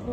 How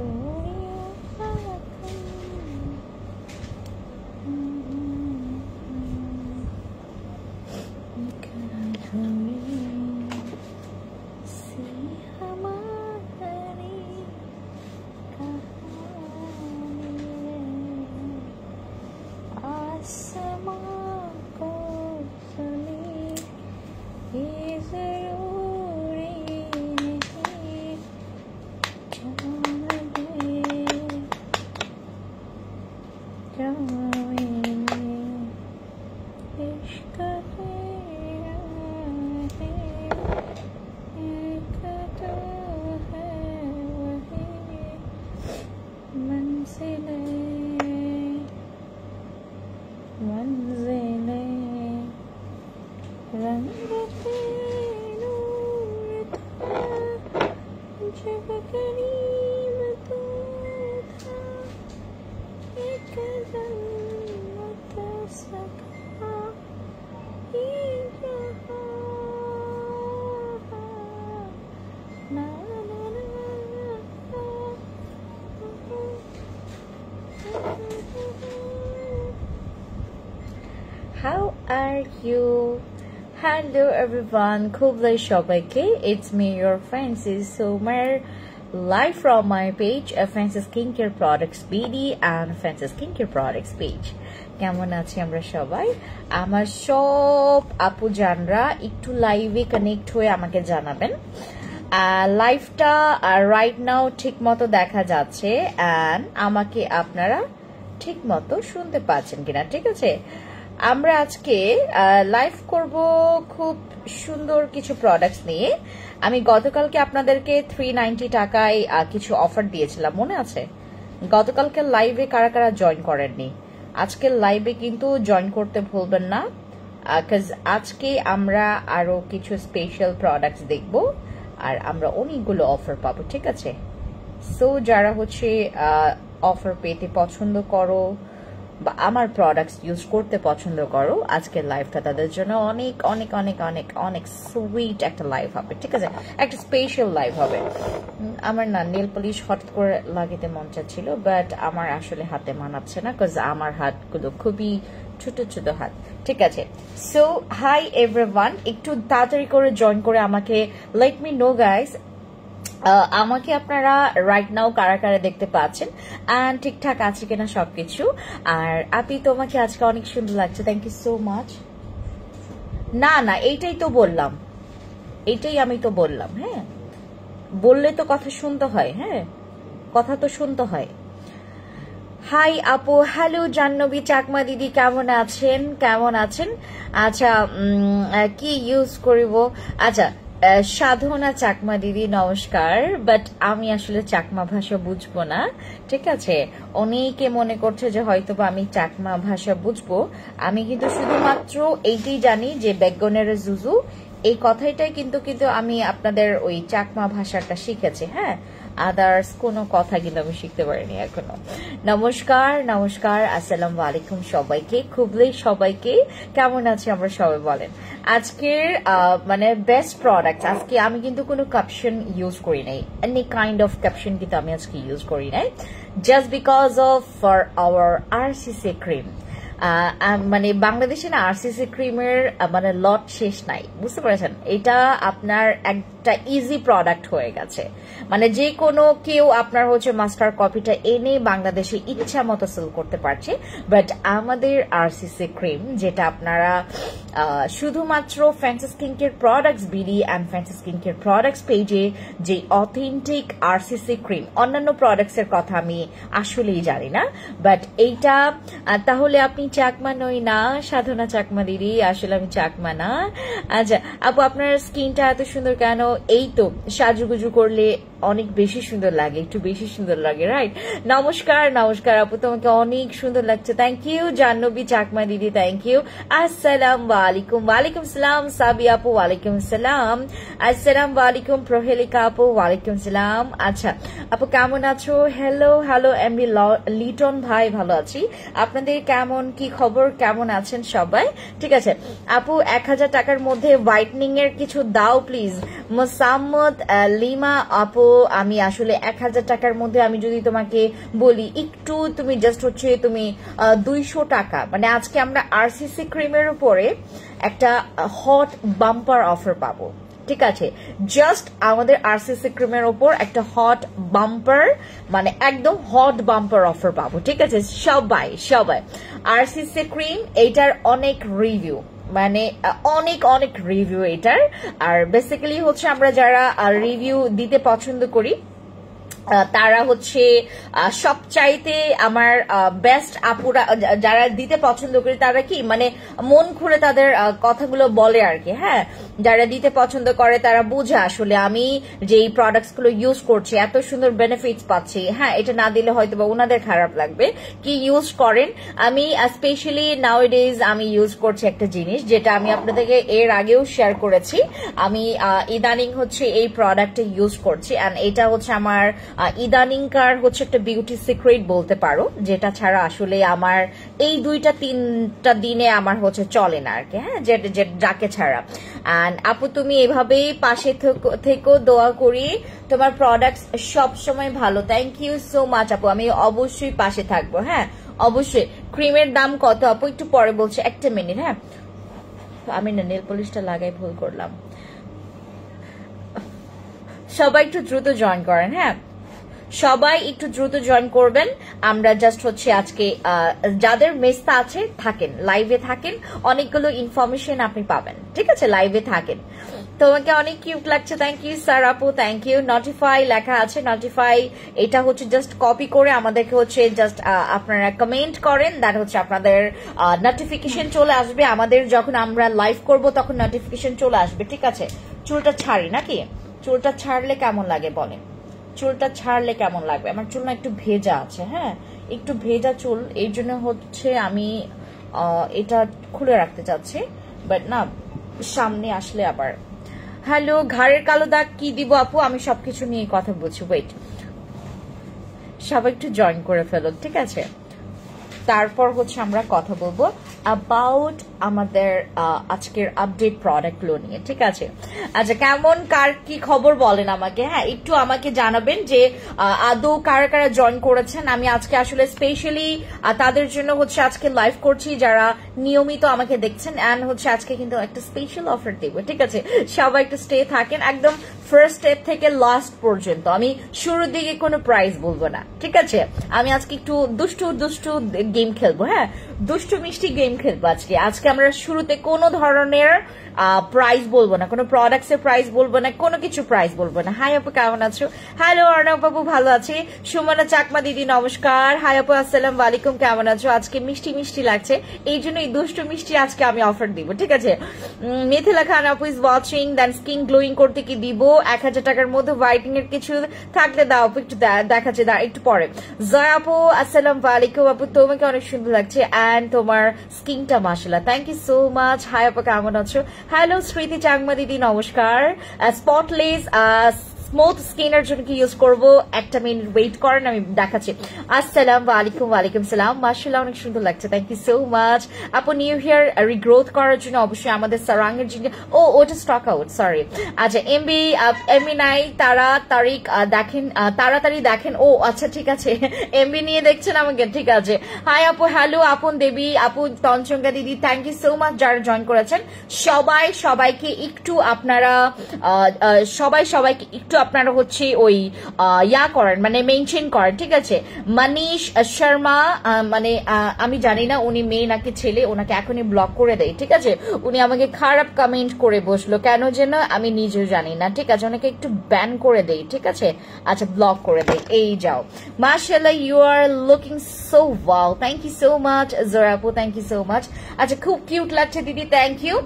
are you? Hello everyone, Kublai Shobaike. It's me, your Francis Somer, live from my page, Francis Skincare Products BD and Francis Skincare Products page. কেমন আছি আমরা সবাই? আমার সব আপু জানরা একটু লাইভে কানেক্ট হয়ে আমাকে জানাবেন। লাইভটা রাইট নাও ঠিক মতো দেখা যাচ্ছে এন্ড আমাকে আপনারা ঠিক মতো শুনতে পাচ্ছেন কিনা, ঠিক আছে? আমরা আজকে লাইভ করব খুব সুন্দর কিছু প্রোডাক্টস নিয়ে। আমি গতকালকে আপনাদেরকে 390 টাকায় কিছু অফার দিয়েছিলাম, মনে আছে? গতকালকে লাইভে কারা কারা জয়েন করেননি, আজকের লাইভে কিন্তু জয়েন করতে ভুলবেন না, কাজ আজকে আমরা আরো কিছু স্পেশাল প্রোডাক্টস দেখব আর আমরা অনেকগুলো অফার পাবো, ঠিক আছে? সো যারা হচ্ছে অফার পেতে পছন্দ করো বা আমার প্রোডাক্টস ইউজ করতে পছন্দ করো, আজকের লাইভটা তাদের জন্য অনেক অনেক অনেক অনেক অনেক সুইট একটা লাইভ হবে, ঠিক আছে? একটা স্পেশাল লাইভ হবে। আমার না নেল পলিশ হঠাৎ করে লাগাতে মন চাচ্ছিল, বাট আমার আসলে হাতে মানাচ্ছে না, কজ আমার হাতগুলো খুবই ছোট ছোট হাত, ঠিক আছে? সো হাই এভরিওয়ান, একটু তাড়াতাড়ি করে জয়েন করে আমাকে লেট মি নো গাইস, আমাকে আপনারা রাইট নাও কারা কারা দেখতে পাচ্ছেন এন্ড ঠিকঠাক আছে কিনা সবকিছু। আর আপনি তোমাকে আজকে অনেক সুন্দর লাগছে, থ্যাংক ইউ সো মাচ। না না, এইটাই তো বললাম, এইটাই আমি তো বললাম। হ্যাঁ, বললে তো কথা শুনতে হয়, হ্যাঁ কথা তো শুনতে হয়। হাই আপু, হ্যালো জাহ্নবী চাকমা দিদি, কেমন আছেন? কেমন আছেন? আচ্ছা, কি ইউজ করিব? আচ্ছা, সাধনা চাকমা দিদি নমস্কার, বাট আমি আসলে চাকমা ভাষা বুঝবো না, ঠিক আছে? অনেকে মনে করছে যে হয়তোবা আমি চাকমা ভাষা বুঝবো, আমি কিন্তু শুধুমাত্র এইটাই জানি যে বেগনের জুজু, এই কথাটাই কিন্তু আমি আপনাদের ওই চাকমা ভাষাটা শিখেছি, হ্যাঁ, আদার্স কোনো কথা কিন্তু আমি শিখতে পারিনি এখনো। নমস্কার নমস্কার, আসসালামু আলাইকুম সবাইকে, খুবই সবাইকে, কেমন আছে আমরা সবাই বলেন? আজকের মানে বেস্ট প্রোডাক্ট, আজকে আমি কিন্তু কোনো ক্যাপশন ইউজ করি নাই, এনি কাইন্ড অফ ক্যাপশন কিন্তু আমি আজকে ইউজ করি নাই, just because of for our RCC cream. মানে বাংলাদেশে না আরসিসি ক্রিমের মানে লট শেষ নাই, বুঝতে পেরেছেন? এটা আপনার একটা ইজি প্রোডাক্ট হয়ে গেছে, মানে যে কোনো কেউ আপনার হচ্ছে মাস্টার কপিটা এনে বাংলাদেশে ইচ্ছা মতো সেল করতে পারছে, বাট আমাদের আরসিসি ক্রিম যেটা আপনারা শুধুমাত্র fancy skincare products BD and fancy skincare products পেজে যে অথেন্টিক আরসিসি ক্রিম, অন্যান্য প্রোডাক্টস এর কথা আমি আসলেই জানি না, বাট এইটা তাহলে আপনি চাকমা নই না সাধনা চাকমা দিদি? আসলে আমি চাকমা না। আচ্ছা আপু, আপনার স্কিনটা এত সুন্দর কেন? এই তো সাজুগুজু করলে অনেক বেশি সুন্দর লাগে, একটু বেশি সুন্দর লাগে, রাইট? নমস্কার নমস্কার আপু, তোমাকে অনেক সুন্দর লাগছে, থ্যাংক ইউ জাহ্নবী চাকমা দিদি, থ্যাংক ইউ। আসসালামু আলাইকুম। ওয়ালাইকুম সালাম সাবি আপু, ওয়ালাইকুম সালাম। আসসালামু আলাইকুম প্রহেলিকা আপু, ওয়ালাইকুম সালাম। আচ্ছা আপু কেমন আছো? হ্যালো হ্যালো এমবি লিটন ভাই, ভালো আছি। আপনাদের কেমন কি খবর, কেমন আছেন সবাই? ঠিক আছে আপু, 1000 টাকার মধ্যে হোয়াইটনিং এর কিছু দাও প্লিজ। মোসাম্মদ লিমা আপু, আমি আসলে 1000 টাকার মধ্যে আমি যদি তোমাকে বলি একটু, তুমি জাস্ট হচ্ছে তুমি 200 টাকা, মানে আজকে আমরা আরসিসি ক্রিমের উপরে একটা হট বাম্পার অফার পাবো। ঠিক আছে, জাস্ট আমাদের আরসিসি ক্রিমের ওপর একটা হট বাম্পার, মানে একদম হট বাম্পার অফার পাবো। ঠিক আছে সবাই সবাই, আরসিসি ক্রিম এইটার অনেক রিভিউ, মানে অনেক অনেক রিভিউ এটার। আর বেসিক্যালি হচ্ছে আমরা যারা রিভিউ দিতে পছন্দ করি তারা হচ্ছে সবচাইতে আমার বেস্ট আপুরা, যারা দিতে পছন্দ করি তারা কি মানে মন খুলে তাদের কথাগুলো বলে আর কি। হ্যাঁ, যারা দিতে পছন্দ করে তারা বুঝে আসলে আমি যে এই প্রোডাক্টস গুলো ইউজ করছি এত সুন্দর বেনিফিটস পাচ্ছি। হ্যাঁ, এটা না দিলে হয়তো বা ওনাদের খারাপ লাগবে। কি ইউজ করেন, আমি স্পেশালি নাওডেজ আমি ইউজ করছি একটা জিনিস যেটা আমি আপনাদেরকে এর আগেও শেয়ার করেছি। আমি ইদানিং হচ্ছে এই প্রোডাক্টটা ইউজ করছি, এন্ড এটা হচ্ছে আমার ইদানিংকার হচ্ছে একটা বিউটি সিক্রেট বলতে পারো, যেটা ছাড়া আসলে আমার এই 2-3 দিনে আমার হচ্ছে চলে না আর কি। হ্যাঁ, যাকে ছাড়া। এন্ড আপু তুমি এভাবেই পাশে থেকো, দোয়া করি তোমার প্রোডাক্টস সব সময় ভালো। থ্যাংক ইউ সো মাচ আপু, আমি অবশ্যই পাশে থাকবো। হ্যাঁ অবশ্যই। ক্রিমের দাম কত আপু একটু পরে বলছে, একটা মিনিট। হ্যাঁ, আমি না নেল পলিশটা লাগাই ভুল করলাম। সবাই একটু দ্রুত জয়েন করেন। হ্যাঁ, সবাই একটু দ্রুত জয়েন করবেন। আমরা জাস্ট হচ্ছে আজকে যাদের মেসটা আছে থাকেন, লাইভে থাকেন, অনেকগুলো ইনফরমেশন আপনি পাবেন। ঠিক আছে, লাইভে থাকেন। তোমাকে অনেক কিউট লাগছে, থ্যাংক ইউ স্যার আপু, থ্যাংক ইউ। নোটিফাই লেখা আছে, নোটিফাই এটা হচ্ছে জাস্ট কপি করে আমাদেরকে হচ্ছে জাস্ট আপনারা কমেন্ট করেন, দ্যাট হচ্ছে আপনাদের নোটিফিকেশন চলে আসবে। আমাদের যখন আমরা লাইভ করব তখন নোটিফিকেশন চলে আসবে। ঠিক আছে, চুলটা ছাড়ি নাকি? চুলটা ছাড়লে কেমন লাগে বলেন? চুলটা ছাড়লে কেমন লাগবে? আমার চুল না একটু ভেজা আছে। হ্যাঁ, একটু ভেজা চুল, এই জন্য হচ্ছে আমি এটা খুলে রাখতে চাচ্ছি, বাট না সামনে আসলে আবার। হ্যালো, ঘাড়ের কালো দাগ কি দিব আপু? আমি সবকিছু নিয়ে কথা বলছি, ওয়েট। সবাই একটু জয়েন করে ফেলো। ঠিক আছে, তারপর হচ্ছে আমরা কথা বলবো অ্যাবাউট আমাদের আজকের আপডেট প্রোডাক্টগুলো নিয়ে। ঠিক আছে, আচ্ছা কেমন কার কি খবর বলেন আমাকে। হ্যাঁ, একটু আমাকে জানাবেন যে আদৌ কারা কারা জয়েন করেছেন। আমি আজকে আসলে স্পেশালি তাদের জন্য হচ্ছে আজকে লাইভ করছি যারা নিয়মিত আমাকে দেখছেন, এন্ড হচ্ছে আজকে কিন্তু একটা স্পেশাল অফার দেবো। ঠিক আছে, সবাই একটু স্টে থাকেন একদম ফার্স্ট স্টেপ থেকে লাস্ট পর্যন্ত। আমি শুরুর দিকে কোনো প্রাইস বলবো না। ঠিক আছে, আমি আজকে একটু দুষ্টু দুষ্টু গেম খেলবো। হ্যাঁ, দুষ্টু মিষ্টি গেম খেলবো আজকে। আজকে আমরা শুরুতে কোনো ধরনের প্রাইস বলবো না, কোনো প্রোডাক্টস এর প্রাইস বলবো না, কোনো কিছু প্রাইস বলবো না। হাই আপু কেমন আছো? হ্যালো অর্ণব বাবু, ভালো আছি। সুমনা চাকমা দিদি নমস্কার। হাই আপু আসসালাম আলাইকুম, কেমন আছো? আজকে মিষ্টি মিষ্টি লাগছে, এই জন্য এই দুষ্টু মিষ্টি আজকে আমি অফার দিব। ঠিক আছে, মিথিলা খান আপু is watching. Then skin glowing করতে কি দিব? 1000 টাকার মধ্যে হোয়াইটিং এর কিছু থাকলে দাও আপু, একটু দেখাচ্ছে, একটু পরে। জয় আপু আসসালাম আলাইকুম আপু, তোমাকে অনেক সুন্দর লাগছে এন্ড তোমার স্কিনটা মাশাআল্লাহ, thank you so much. Hi আপু কেমন আছো? হ্যালো স্মৃতি চাকমা দিদি নমস্কার। স্পটলেস স্মুথ স্কিনের জন্য কি ইউজ করবো? একটা মিনিট ওয়েট করেন, আমি দেখাচ্ছি। আসসালামু আলাইকুম। ওয়ালাইকুম সালাম, মাশাআল্লাহ অনেক সুন্দর লাগছে, থ্যাংক ইউ সো মাচ আপু। নিউ হেয়ার রিগ্রোথ করার জন্য অবশ্যই আমাদের সারাং এর জন্য, ওটা স্টক আউট, সরি। আচ্ছা এমবি নাই, তারিখ দেখেন, তাড়াতাড়ি দেখেন। ও আচ্ছা ঠিক আছে, এমবি নিয়ে দেখছেন আমাকে, ঠিক আছে। হাই আপু, হ্যালো আপন দেবী আপু, তনচঙ্গা দিদি, থ্যাংক ইউ সো মাচ যারা জয়েন করেছেন। সবাইকে একটু আপনারা সবাইকে একটু আপনারা হচ্ছে ওই ইয়া করেন, মানে মেনশন করেন। ঠিক আছে, মানিশ শর্মা, মানে আমি জানি না উনি মেয়ে নাকি ছেলে, ওনাকে এখনই ব্লক করে দেয়। ঠিক আছে, উনি আমাকে খারাপ কমেন্ট করে বসলো, কেন যেন আমি নিজেও জানি না। ঠিক আছে, ওনাকে একটু ব্যান করে দেই। ঠিক আছে, আচ্ছা ব্লক করে দেই। এই যাও, মাশাআল্লাহ you are looking so wow, thank you so much জোরাপু, থ্যাংক ইউ সো মাচ। আচ্ছা খুব কিউট লাগছে দিদি, থ্যাংক ইউ।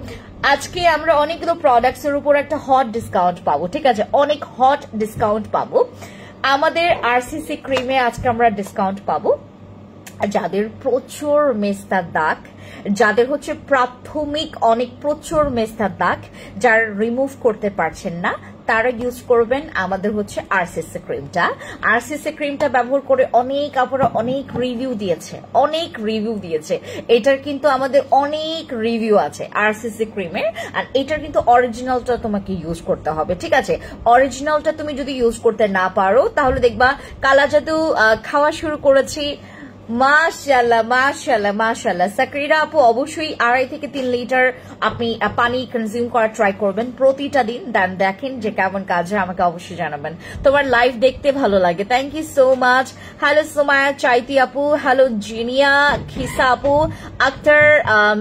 আজকে আমরা অনেকগুলো প্রোডাক্টস এর উপর একটা হট ডিসকাউন্ট পাবো। ঠিক আছে, অনেক হট ডিসকাউন্ট পাবো। আমাদের আরসিসি ক্রিমে আজকে আমরা ডিসকাউন্ট পাবো যাদের প্রচুর মেস্তার দাগ, যাদের হচ্ছে প্রাথমিক অনেক প্রচুর মেস্তার দাগ, যারা রিমুভ করতে পারছেন না, তারা ইউজ করবেন আমাদের হচ্ছে আরসিসি ক্রিমটা। আরসিসি ক্রিমটা ব্যবহার করে অনেক আপনারা অনেক রিভিউ দিয়েছে, এটার কিন্তু আমাদের অনেক রিভিউ আছে আরসিসি ক্রিমের। আর এটার কিন্তু অরিজিনালটা তোমাকে ইউজ করতে হবে, ঠিক আছে? অরিজিনালটা তুমি যদি ইউজ করতে না পারো তাহলে দেখবা কালা জাদু খাওয়া শুরু করেছি। মাশাআল্লাহ মাশাআল্লাহ মাশাআল্লাহ। সাকরিরা আপু অবশ্যই 2.5 থেকে 3 লিটার আপনি পানি কনজিউম করা ট্রাই করবেন প্রতিটা দিন, দেন দেখেন যে কেমন কাজ হয়, আমাকে অবশ্যই জানাবেন। তোমার লাইভ দেখতে ভালো লাগে, thank you so much. Hello Somaya Chaiti আপু, হ্যালো জিনিয়া খিসা আপু, আক্তার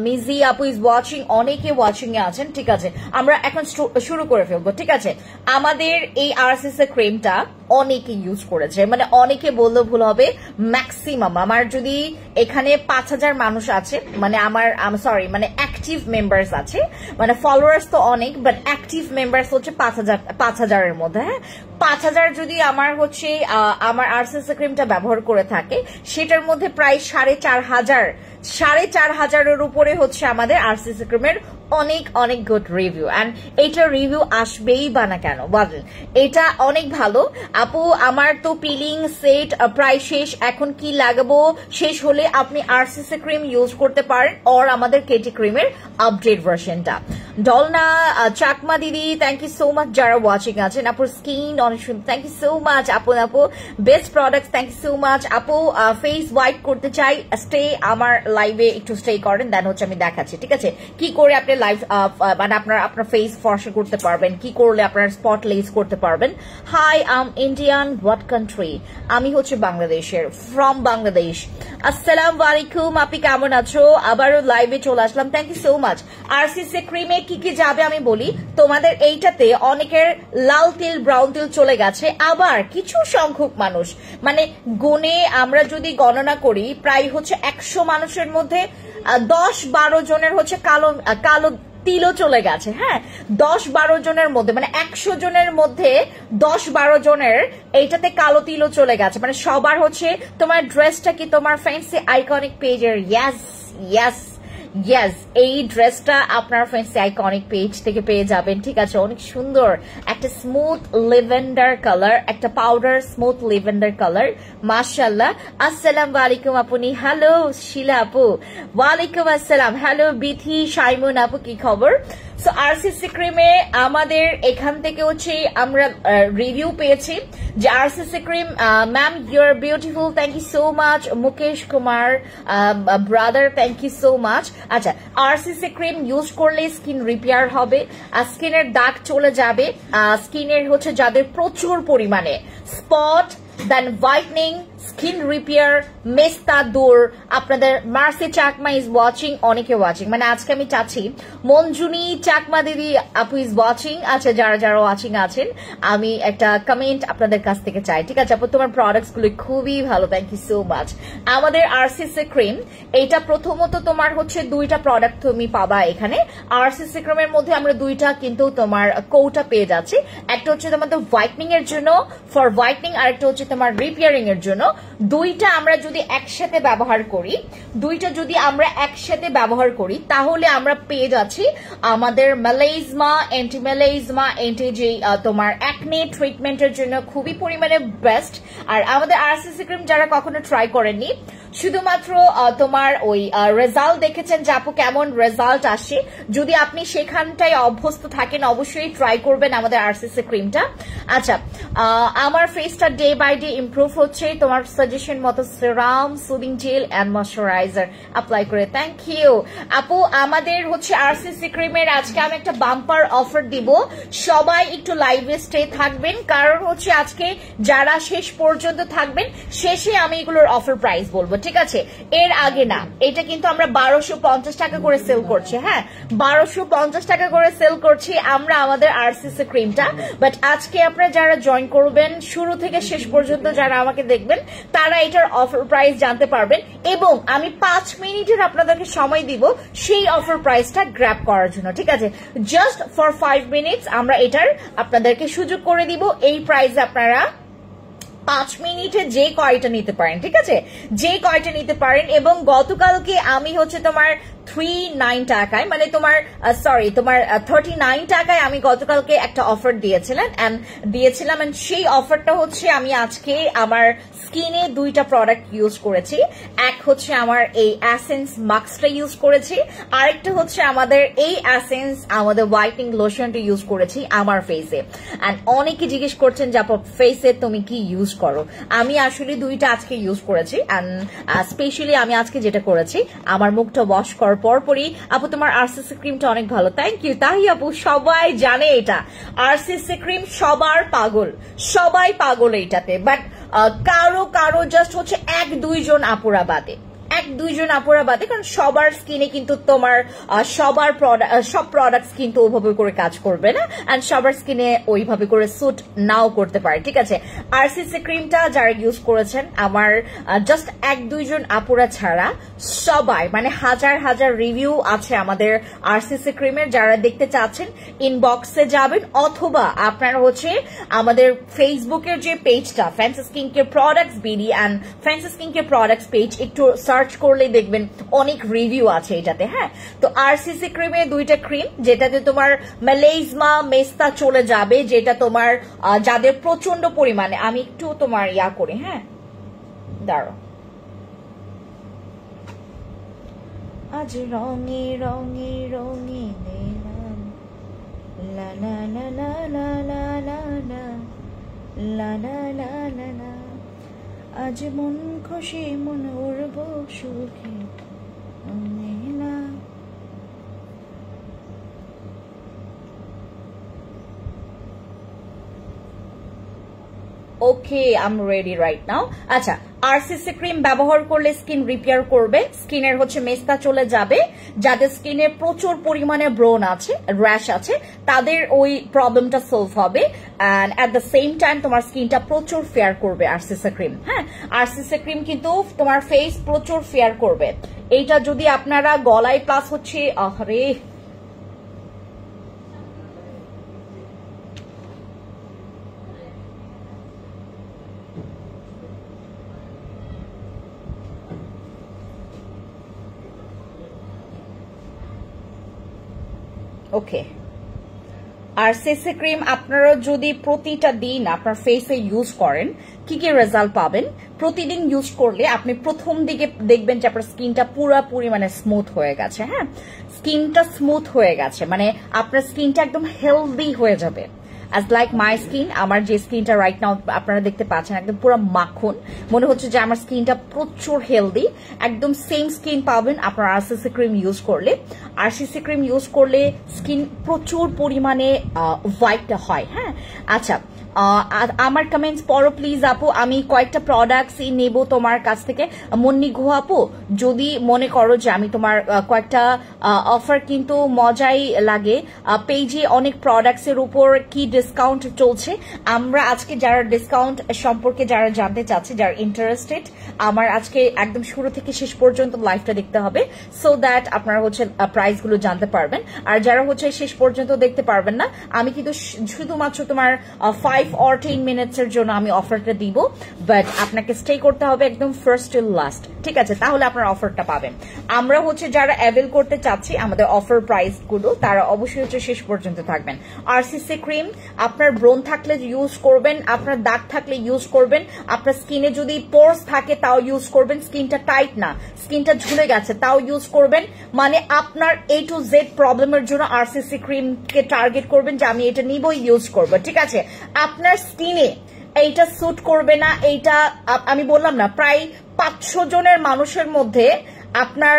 মিজি আপু ইজ ওয়াচিং, অনেকে ওয়াচিং এ আছেন, ঠিক আছে? আমরা এখন শুরু করে ফেলবো, ঠিক আছে? আমাদের এই আরসিসি ক্রিমটা অনেকে ইউজ করেছে, মানে অনেকে বললে ভুল হবে, ম্যাক্সিমাম আমার যদি এখানে 5000 মানুষ আছে, মানে সরি মানে অ্যাক্টিভ মেম্বার্স আছে, মানে ফলোয়ার্স তো অনেক, বাট অ্যাক্টিভ মেম্বার্স হচ্ছে 5000 মধ্যে। হ্যাঁ, 5000 যদি আমার হচ্ছে আমার আরসিসি ক্রিমটা ব্যবহার করে থাকে, সেটার মধ্যে প্রায় 4500 উপরে হচ্ছে আমাদের আরসিসি ক্রিমের অনেক অনেক গুড রিভিউ। অ্যান্ড এইটা রিভিউ আসবেই বা না কেন বলেন, এটা অনেক ভালো আপু। আমার তো পিলিং সেট প্রায় শেষ, এখন কি লাগাবো? শেষ হলে আপনি আরসিসি ক্রিম ইউজ করতে পারেন, অর আমাদের কেটি ক্রিমের আপডেট ভার্সনটা। ডলনা চাকমা দিদি, থ্যাংক ইউ সো মাচ যারা ওয়াচিং আছেন। আপুর স্কিন অনেক সুন্দর, থ্যাংক ইউ সো মাচ আপু। Best product, thank you so much আপু। ফেস হোয়াইট করতে চাই, আমার লাইভে একটু স্টে করেন, দেন হচ্ছে আমি দেখাচ্ছি, ঠিক আছে? কি করে আপনি লাইভ মানে আপনার ফেস ফর্সা করতে পারবেন, কি করলে আপনার স্পট লেস করতে পারবেন। Hi Indian, what country? আমি হচ্ছে বাংলাদেশের, ফ্রম বাংলাদেশ। আসসালামু আলাইকুম, আপনি কেমন আছো? আবারও লাইভে চলে আসলাম, thank you so much. RCC ক্রিমে কি কি যাবে আমি বলি তোমাদের। এইটাতে অনেকের লাল তিল ব্রাউন তিল চলে গেছে, আবার কিছু সংখ্যক মানুষ, মানে গুণে আমরা যদি গণনা করি প্রায় হচ্ছে 100 মানুষের মধ্যে 10-12 জনের হচ্ছে কালো তিলও চলে গেছে। হ্যাঁ, 10-12 জনের মধ্যে, মানে 100 জনের মধ্যে 10-12 জনের এইটাতে কালো তিলও চলে গেছে। মানে সবার হচ্ছে তোমার ড্রেসটা কি তোমার ফ্যান্সি আইকনিক পেজের? ইয়েস ইয়েস ইয়েস, এই ড্রেসটা আপনার ফ্যান্সি আইকনিক পেজ থেকে পেয়ে যাবেন, ঠিক আছে? অনেক সুন্দর একটা স্মুথ লেভেন্ডার কালার, একটা পাউডার স্মুথ লেভেন্ডার কালার, মাশাআল্লাহ। আসসালামু আলাইকুম আপনি, হ্যালো শিলা আপু, ওয়ালাইকুম আসসালাম, হ্যালো বিথি সাইমন আপু, কি খবর? সো আরসিসি ক্রিমে আমাদের এখান থেকে হচ্ছে আমরা রিভিউ পেয়েছি যে RCC cream, ma'am you are beautiful, thank you so much. Mukesh Kumar brother, thank you so much. আচ্ছা, আরসিসি ক্রিম ইউজ করলে স্কিন রিপেয়ার হবে, স্কিনের দাগ চলে যাবে, স্কিনের হচ্ছে যাদের প্রচুর পরিমাণে স্পট, দেন হোয়াইটনিং, স্কিন রিপেয়ার, মেস্তা দূর। আপনাদের মার্সি চাকমা ইজ ওয়াচিং, অনেকে ওয়াচিং, মানে আজকে আমি চাচ্ছি মঞ্জুনি চাকমা দিদি আপু ইজ ওয়াচিং। আচ্ছা, যারা ওয়াচিং আছেন আমি একটা কমেন্ট আপনাদের কাছ থেকে চাই, ঠিক আছে আপু? তোমার প্রোডাক্টস গুলো খুবই ভালো, থ্যাংক ইউ সো মাচ। আমাদের আরসিসি ক্রিম, এইটা প্রথমত তোমার হচ্ছে 2টা প্রোডাক্ট তুমি পাবা এখানে। আরসিসি ক্রিমের মধ্যে আমরা 2টা কিন্তু তোমার কৌটা পেয়ে যাচ্ছি, একটা হচ্ছে তোমাদের হোয়াইটনিং এর জন্য ফর হোয়াইটনিং, আর একটা হচ্ছে তোমার রিপেয়ারিং এর জন্য। 2টা আমরা যদি একসাথে ব্যবহার করি তাহলে আমরা পেয়ে যাচ্ছি আমাদের মেলাইজমা, অ্যান্টি মেলাইজমা, অ্যান্টি যে তোমার অ্যাকনে ট্রিটমেন্টের জন্য খুবই পরিমাণে বেস্ট। আর আমাদের আরসিসি ক্রিম যারা কখনো ট্রাই করেননি, শুধুমাত্র তোমার ওই রেজাল্ট দেখেছেন যে আপু কেমন রেজাল্ট আসে, যদি আপনি সেখানটায় অভ্যস্ত থাকেন অবশ্যই ট্রাই করবেন আমাদের আরসিসি ক্রিমটা। আচ্ছা, আমার ফেসটা ডে বাই ডে ইমপ্রুভ হচ্ছে, তোমার সাজেশন মতো serum, soothing gel and moisturiser apply করে, থ্যাংক ইউ আপু। আমাদের হচ্ছে আরসিসি ক্রিমের আজকে আমি একটা বাম্পার অফার দিব, সবাই একটু লাইভে স্টে থাকবেন, কারণ হচ্ছে আজকে যারা শেষ পর্যন্ত থাকবেন শেষে আমি এগুলোর অফার প্রাইস বলবো, ঠিক আছে? এর আগে না, এটা কিন্তু আমরা 1250 টাকা করে সেল করছি। হ্যাঁ, 1250 টাকা করে সেল করছি আমরা আমাদের আরসিসি ক্রিমটা, বাট আজকে আপনারা যারা জয়েন করবেন শুরু থেকে শেষ পর্যন্ত যারা আমাকে দেখবেন তারা এটার অফার প্রাইস জানতে পারবেন, এবং আমি 5 মিনিটের আপনাদেরকে সময় দিব সেই অফার প্রাইসটা গ্র্যাব করার জন্য, ঠিক আছে? জাস্ট ফর 5 মিনিটস আমরা এটার আপনাদেরকে সুযোগ করে দিব, এই প্রাইসে আপনারা 5 মিনিটে যে কয়টা নিতে পারেন, ঠিক আছে, যে কয়টা নিতে পারেন। এবং গতকালকে আমি হচ্ছে তোমার 39 টাকায়, মানে তোমার সরি তোমার 39 টাকায় আমি গতকালকে একটা অফার দিয়েছিলাম এন্ড সেই অফারটা হচ্ছে আমি আজকে আমার স্কিনে 2টা প্রোডাক্ট ইউজ করেছি। এক হচ্ছে আমার এই এসেন্স মাস্কটা ইউজ করেছি, আরেকটা হচ্ছে আমাদের এই এসেন্স আমাদের হোয়াইটনিং লোশনটা ইউজ করেছি আমার ফেসে। এন্ড অনেকে জিজ্ঞেস করছেন যে আপু ফেসে তুমি কি ইউজ করো। আমি আসলে 2টা আজকে ইউজ করেছি এন্ড স্পেশালি আমি আজকে যেটা করেছি আমার মুখটা ওয়াশ করার পরপরই আপু তোমার আরসিসি ক্রিমটা অনেক ভালো, থ্যাংক ইউ। তাই আপু সবাই জানে এটা আরসিসি ক্রিম, সবার পাগল, সবাই পাগল এইটাতে, বাট কারো কারো জাস্ট হচ্ছে 1-2 জন আপুরা বাদে, 1-2 জন আপুরা বাদে, কারণ সবার স্কিনে কিন্তু তোমার সব প্রোডাক্টস কিন্তু ওইভাবে করে কাজ করবে না এন্ড সবার স্কিনে ওইভাবে করে স্যুট নাও করতে পারে, ঠিক আছে। আরসিসি ক্রিমটা যারা ইউজ করেছেন আমার জাস্ট 1-2 জন আপুরা ছাড়া সবাই, মানে হাজার হাজার রিভিউ আছে আমাদের আরসিসি ক্রিমের। যারা দেখতে চাচ্ছেন ইনবক্সে যাবেন অথবা আপনারা হচ্ছে আমাদের ফেসবুকের যে পেজটা fancy skin care products BD and fancy skin care products page একটু সার্চ করলে দেখবেন অনেক রিভিউ আছে এটাতে। হ্যাঁ, তো আরসিসি ক্রিমে 2টা ক্রিম, যেটাতে তোমার মেলেজমা মেস্তা চলে যাবে, যেটা তোমার যাদের প্রচন্ড পরিমাণে, আমি একটু তোমার ইয়া করি, হ্যাঁ দাঁড়ো, আজ রঙে রঙে রঙে দিলাম লা লা লা লা লা লা লা লা লা লা লা লা লা, আজ মন খুশি মন উড়ব সুখে না। Okay, I am ready right now. আচ্ছা, আরসিসি ক্রিম ব্যবহার করলে স্কিন রিপেয়ার করবে, স্কিনের হচ্ছে মেস্তা চলে যাবে, যাদের স্কিনে প্রচুর পরিমাণে ব্রণ আছে, র্যাশ আছে, তাদের ওই প্রবলেমটা সলভ হবে and at the same time তোমার স্কিনটা প্রচুর ফেয়ার করবে আরসিসি ক্রিম। হ্যাঁ, আরসিসি ক্রিম কিন্তু তোমার ফেস প্রচুর ফেয়ার করবে। এইটা যদি আপনারা গলায় প্লাস হচ্ছে আরে ওকে, আরসিসি ক্রিম আপনারা যদি প্রতিটা দিন আপনার ফেসে ইউজ করেন কি কি রেজাল্ট পাবেন। প্রতিদিন ইউজ করলে আপনি প্রথম দিকে দেখবেন যে আপনার স্কিনটা পুরোপুরি মানে স্মুথ হয়ে গেছে। হ্যাঁ, স্কিনটা স্মুথ হয়ে গেছে মানে আপনার স্কিনটা একদম হেলদি হয়ে যাবে। অ্যাজ লাইক মাই স্কিন, আমার যে স্কিনটা রাইট নাও আপনারা দেখতে পাচ্ছেন একদম পুরো মাখন, মনে হচ্ছে যে আমার স্কিনটা প্রচুর হেলদি। একদম সেম স্কিন পাবেন আপনার আরসিসি ক্রিম ইউজ করলে। আরসিসি ক্রিম ইউজ করলে স্কিন প্রচুর পরিমাণে হোয়াইট হয়। হ্যাঁ, আচ্ছা আমার কমেন্টস পড়ো প্লিজ আপু, আমি কয়েকটা প্রোডাক্টসই নেব তোমার কাছ থেকে। মুন্নি গুহা আপু, যদি মনে করো যে আমি তোমার কয়েকটা অফার কিন্তু মজাই লাগে, পেজে অনেক প্রোডাক্টসের উপর কি ডিসকাউন্ট চলছে, আমরা আজকে যারা ডিসকাউন্ট সম্পর্কে যারা জানতে চাচ্ছে, যারা ইন্টারেস্টেড, আমার আজকে একদম শুরু থেকে শেষ পর্যন্ত লাইভটা দেখতে হবে সো দ্যাট আপনারা হচ্ছে প্রাইসগুলো জানতে পারবেন। আর যারা হচ্ছে শেষ পর্যন্ত দেখতে পারবেন না, আমি কিন্তু শুধুমাত্র তোমার 5 or 10 মিনিটসের জন্য আমি অফারটা দিব, বাট আপনাকে স্টে করতে হবে একদম ফার্স্ট টিল লাস্ট, ঠিক আছে, তাহলে আপনার অফারটা পাবেন। আমরা হচ্ছে যারা অ্যাভেল করতে চাচ্ছি আমাদের অফার প্রাইসগুলো, তারা অবশ্যই হচ্ছে শেষ পর্যন্ত থাকবেন। আরসিসি ক্রিম আপনার ব্রণ থাকলে ইউজ করবেন, আপনার দাগ থাকলে ইউজ করবেন, আপনার স্কিনে যদি পোরস থাকে তাও ইউজ করবেন, স্কিনটা টাইট না, স্কিনটা ঝুলে গেছে তাও ইউজ করবেন, মানে আপনার A to Z প্রবলেমের জন্য আরসিসি ক্রিমকে টার্গেট করবেন যে আমি এটা নিবই ইউজ করবো, ঠিক আছে। আপনার স্কিনে এইটা স্যুট করবে না, এইটা আমি বললাম না প্রায় 500 জনের মানুষের মধ্যে আপনার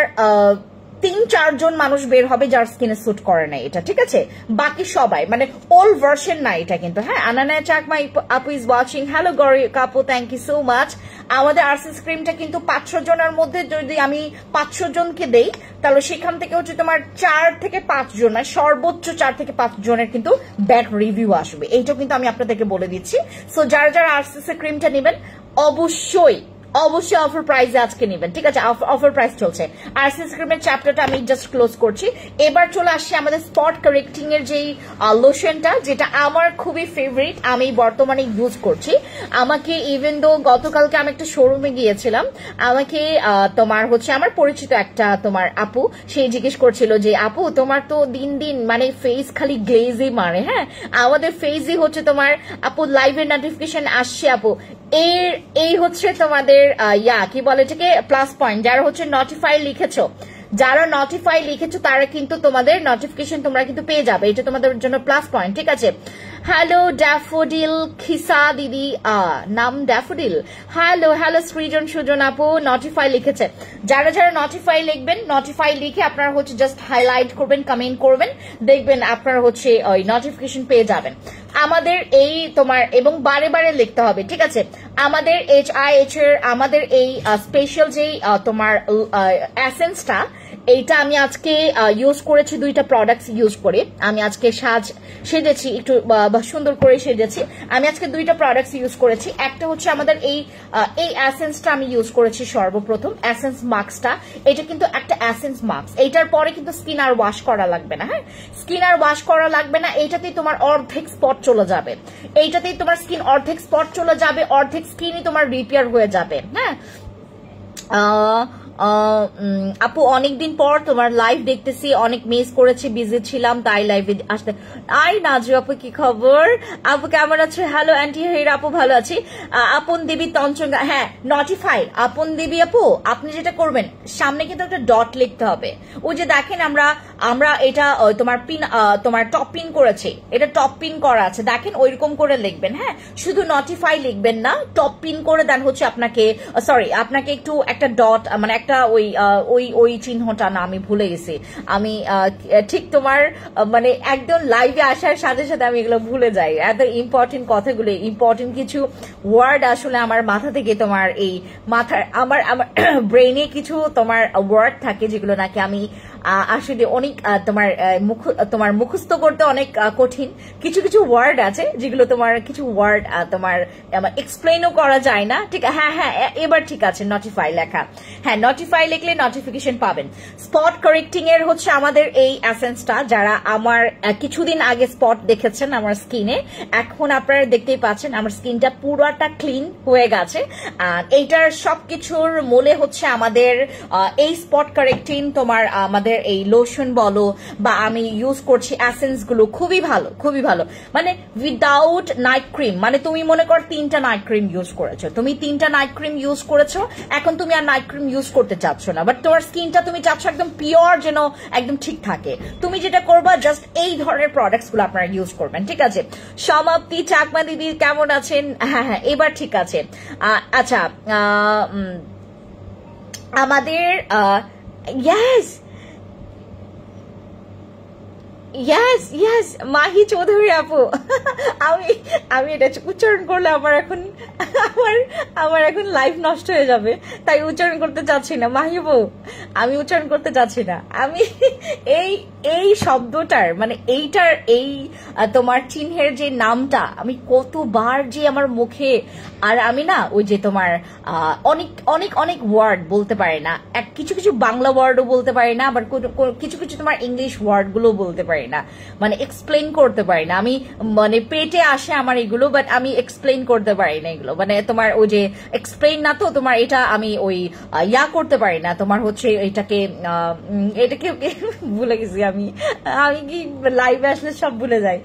3-4 জন মানুষ বের হবে যার স্কিনে স্যুট করে না এটা, ঠিক আছে, বাকি সবাই মানে ওল্ড ভার্সন না এটা কিন্তু। হ্যাঁ, আনানা চাকমা আপু ইজ ওয়াচিং, হ্যালো গরি কাপু, থ্যাংক ইউ সো মাচ। আমাদের আরসিসি ক্রিমটা কিন্তু 500 জনের মধ্যে যদি আমি 500 জনকে দেই তাহলে সেখান থেকে হচ্ছে তোমার 4 থেকে 5 জন, মানে সর্বোচ্চ 4 থেকে 5 জনের কিন্তু ব্যাড রিভিউ আসবে, এইটাও কিন্তু আমি আপনাদেরকে বলে দিচ্ছি। সো যারা যারা আরসিসি ক্রিমটা নেবেন অবশ্যই অবশ্যই অফার প্রাইসে আজকে নেবেন, ঠিক আছে? অফার প্রাইস চলছে। আর সানস্ক্রিনের চ্যাপ্টারটা আমি জাস্ট ক্লোজ করছি। এবার চলে আসছি আমাদের স্পট কারেক্টিং এর যেই লোশনটা, যেটা আমার খুবই ফেভারিট, আমি বর্তমানে ইউজ করছি। আমাকে ইভেন দো গতকালকে আমি একটা শোরুমে গিয়েছিলাম, আমাকে তোমার হচ্ছে আমার পরিচিত একটা তোমার আপু, সে জিজ্ঞেস করছিল যে আপু তোমার তো দিন দিন মানে ফেস খালি গ্লেজই মারে, হ্যাঁ আমাদের ফেসই হচ্ছে তোমার আপু লাইভের নোটিফিকেশন আসছে আপু, এই হচ্ছে তোমাদের কি বলে এটাকে প্লাস পয়েন্ট। যারা হচ্ছে নোটিফাই লিখেছো, যারা নোটিফাই লিখেছো তারা কিন্তু তোমাদের নোটিফিকেশন তোমরা কিন্তু পেয়ে যাবে, এটা তোমাদের জন্য প্লাস পয়েন্ট, ঠিক আছে? হ্যালো ড্যাফোডিল খিসা দিদি, নাম ড্যাফোডিল। হ্যালো হ্যালো সৃজন সুজন আপু নোটিফাই লিখেছে। যারা যারা নোটিফাই লিখবেন, নোটিফাই লিখে আপনারা হচ্ছে জাস্ট হাইলাইট করবেন, কমেন্ট করবেন, দেখবেন আপনারা হচ্ছে ওই নোটিফিকেশন পেয়ে যাবেন। আমাদের এই তোমার এবং বারে বারে লিখতে হবে, ঠিক আছে? আমাদের HIH এর আমাদের এই স্পেশাল যেই তোমার এসেন্সটা, এইটা আমি আজকে ইউজ করেছি, দুইটা প্রোডাক্টস ইউজ করে আমি আজকে সেজেছি, একটু সুন্দর করে সেজেছি। আমি আজকে দুইটা প্রোডাক্টস ইউজ করেছি। একটা হচ্ছে আমাদের এই এসেন্সটা আমি ইউজ করেছি সর্বপ্রথম, এসেন্স মাস্কটা। এটা কিন্তু একটা এসেন্স মাস্ক, এইটার পরে কিন্তু স্কিন আর ওয়াশ করা লাগবে না, হ্যাঁ স্কিন আর ওয়াশ করা লাগবে না। এইটাতেই তোমার অর্ধেক স্পট চলে যাবে, এইটাতেই তোমার স্কিন অর্ধেক স্পট চলে যাবে, অর্ধেক স্কিনই তোমার রিপেয়ার হয়ে যাবে, হ্যাঁ। আপু অনেকদিন পর তোমার লাইভ দেখতেছি, অনেক মিস করেছি, বিজি ছিলাম তাই লাইভে আসতে। আই নাজু আপু কি খবর, আপু কেমন আছে? হ্যালো আন্টি হের আপু ভালো আছি। আপন দেবী তঞ্চঙ্গা, হ্যাঁ নোটিফাই আপন দেবী আপু, আপনি যেটা করবেন সামনে কিন্তু একটা ডট লিখতে হবে। ওই যে দেখেন আমরা এটা তোমার পিন তোমার টপ পিন করেছি, এটা টপ পিন করা আছে, দেখেন ওইরকম করে লিখবেন, হ্যাঁ শুধু নোটিফাই লিখবেন না, টপ পিন করে দেন হচ্ছে আপনাকে আপনাকে একটু একটা ডট মানে একটা ওই চিহ্নটা না আমি ভুলে গেছি, আমি ঠিক তোমার মানে একদম লাইভে আসার সাথে সাথে আমি এগুলো ভুলে যাই, এত ইম্পর্টেন্ট কথাগুলো, ইম্পর্টেন্ট কিছু ওয়ার্ড আসলে আমার মাথা থেকে তোমার এই মাথার আমার ব্রেনে কিছু তোমার ওয়ার্ড থাকে যেগুলো নাকি আমি আসলে অনেক তোমার মুখস্থ করতে অনেক কঠিন। কিছু কিছু ওয়ার্ড আছে যেগুলো তোমার কিছু ওয়ার্ড তোমার এক্সপ্লেনও করা যায় না, ঠিক হ্যাঁ হ্যাঁ এবার ঠিক আছে নোটিফাই লেখা, হ্যাঁ নোটিফাই লিখলে নোটিফিকেশন পাবেন। স্পট কারেক্টিং এর হচ্ছে আমাদের এই এসেন্সটা, যারা আমার কিছুদিন আগে স্পট দেখেছেন আমার স্কিনে, এখন আপনারা দেখতেই পাচ্ছেন আমার স্কিনটা পুরোটা ক্লিন হয়ে গেছে। আর এইটার সবকিছুর মূলে হচ্ছে আমাদের এই স্পট কারেক্টিং তোমার আমাদের এই লোশন বলো বা আমি ইউজ করছি এসেন্স গুলো খুবই ভালো, খুবই ভালো, মানে উইদাউট নাইট ক্রিম। মানে তুমি মনে কর 3টা নাইট ক্রিম ইউজ করেছো, তুমি 3টা নাইট ক্রিম ইউজ করেছো, এখন তুমি আর নাইট ক্রিম ইউজ করতে চাচ্ছ না, বাট তোমার স্কিনটা তুমি চাচ্ছ একদম পিওর যেন একদম ঠিক থাকে, তুমি যেটা করবা জাস্ট এই ধরনের প্রোডাক্টস গুলো আপনারা ইউজ করবেন, ঠিক আছে? সমাপ্তি চাকমা দিদি কেমন আছেন? হ্যাঁ হ্যাঁ এবার ঠিক আছে। আচ্ছা আমাদের yes yes yes Mahi Chowdhury আপু, আমি এটা উচ্চারণ করলে আমার এখন লাইফ নষ্ট হয়ে যাবে, তাই উচ্চারণ করতে চাচ্ছি না মাহি আপু, আমি উচ্চারণ করতে চাচ্ছি না। আমি এই শব্দটার মানে এইটার এই তোমার চিহ্নের যে নামটা আমি কতবার যে আমার মুখে, আর আমি না ওই যে তোমার অনেক অনেক অনেক ওয়ার্ড বলতে পারি না, কিছু কিছু বাংলা ওয়ার্ডও বলতে পারি না, আবার কিছু কিছু তোমার ইংলিশ ওয়ার্ড গুলো বলতে পারি না, মানে এক্সপ্লেন করতে পারি না আমি, মানে পেটে আসে আমার এগুলো বাট আমি এক্সপ্লেন করতে পারি না এগুলো, মানে তোমার ওই যে এক্সপ্লেন না তো তোমার এটা আমি ওই করতে পারি না, তোমার হচ্ছে এটাকে ভুলে গেছি আমি কি লাইভে আসলে সব ভুলে যাই,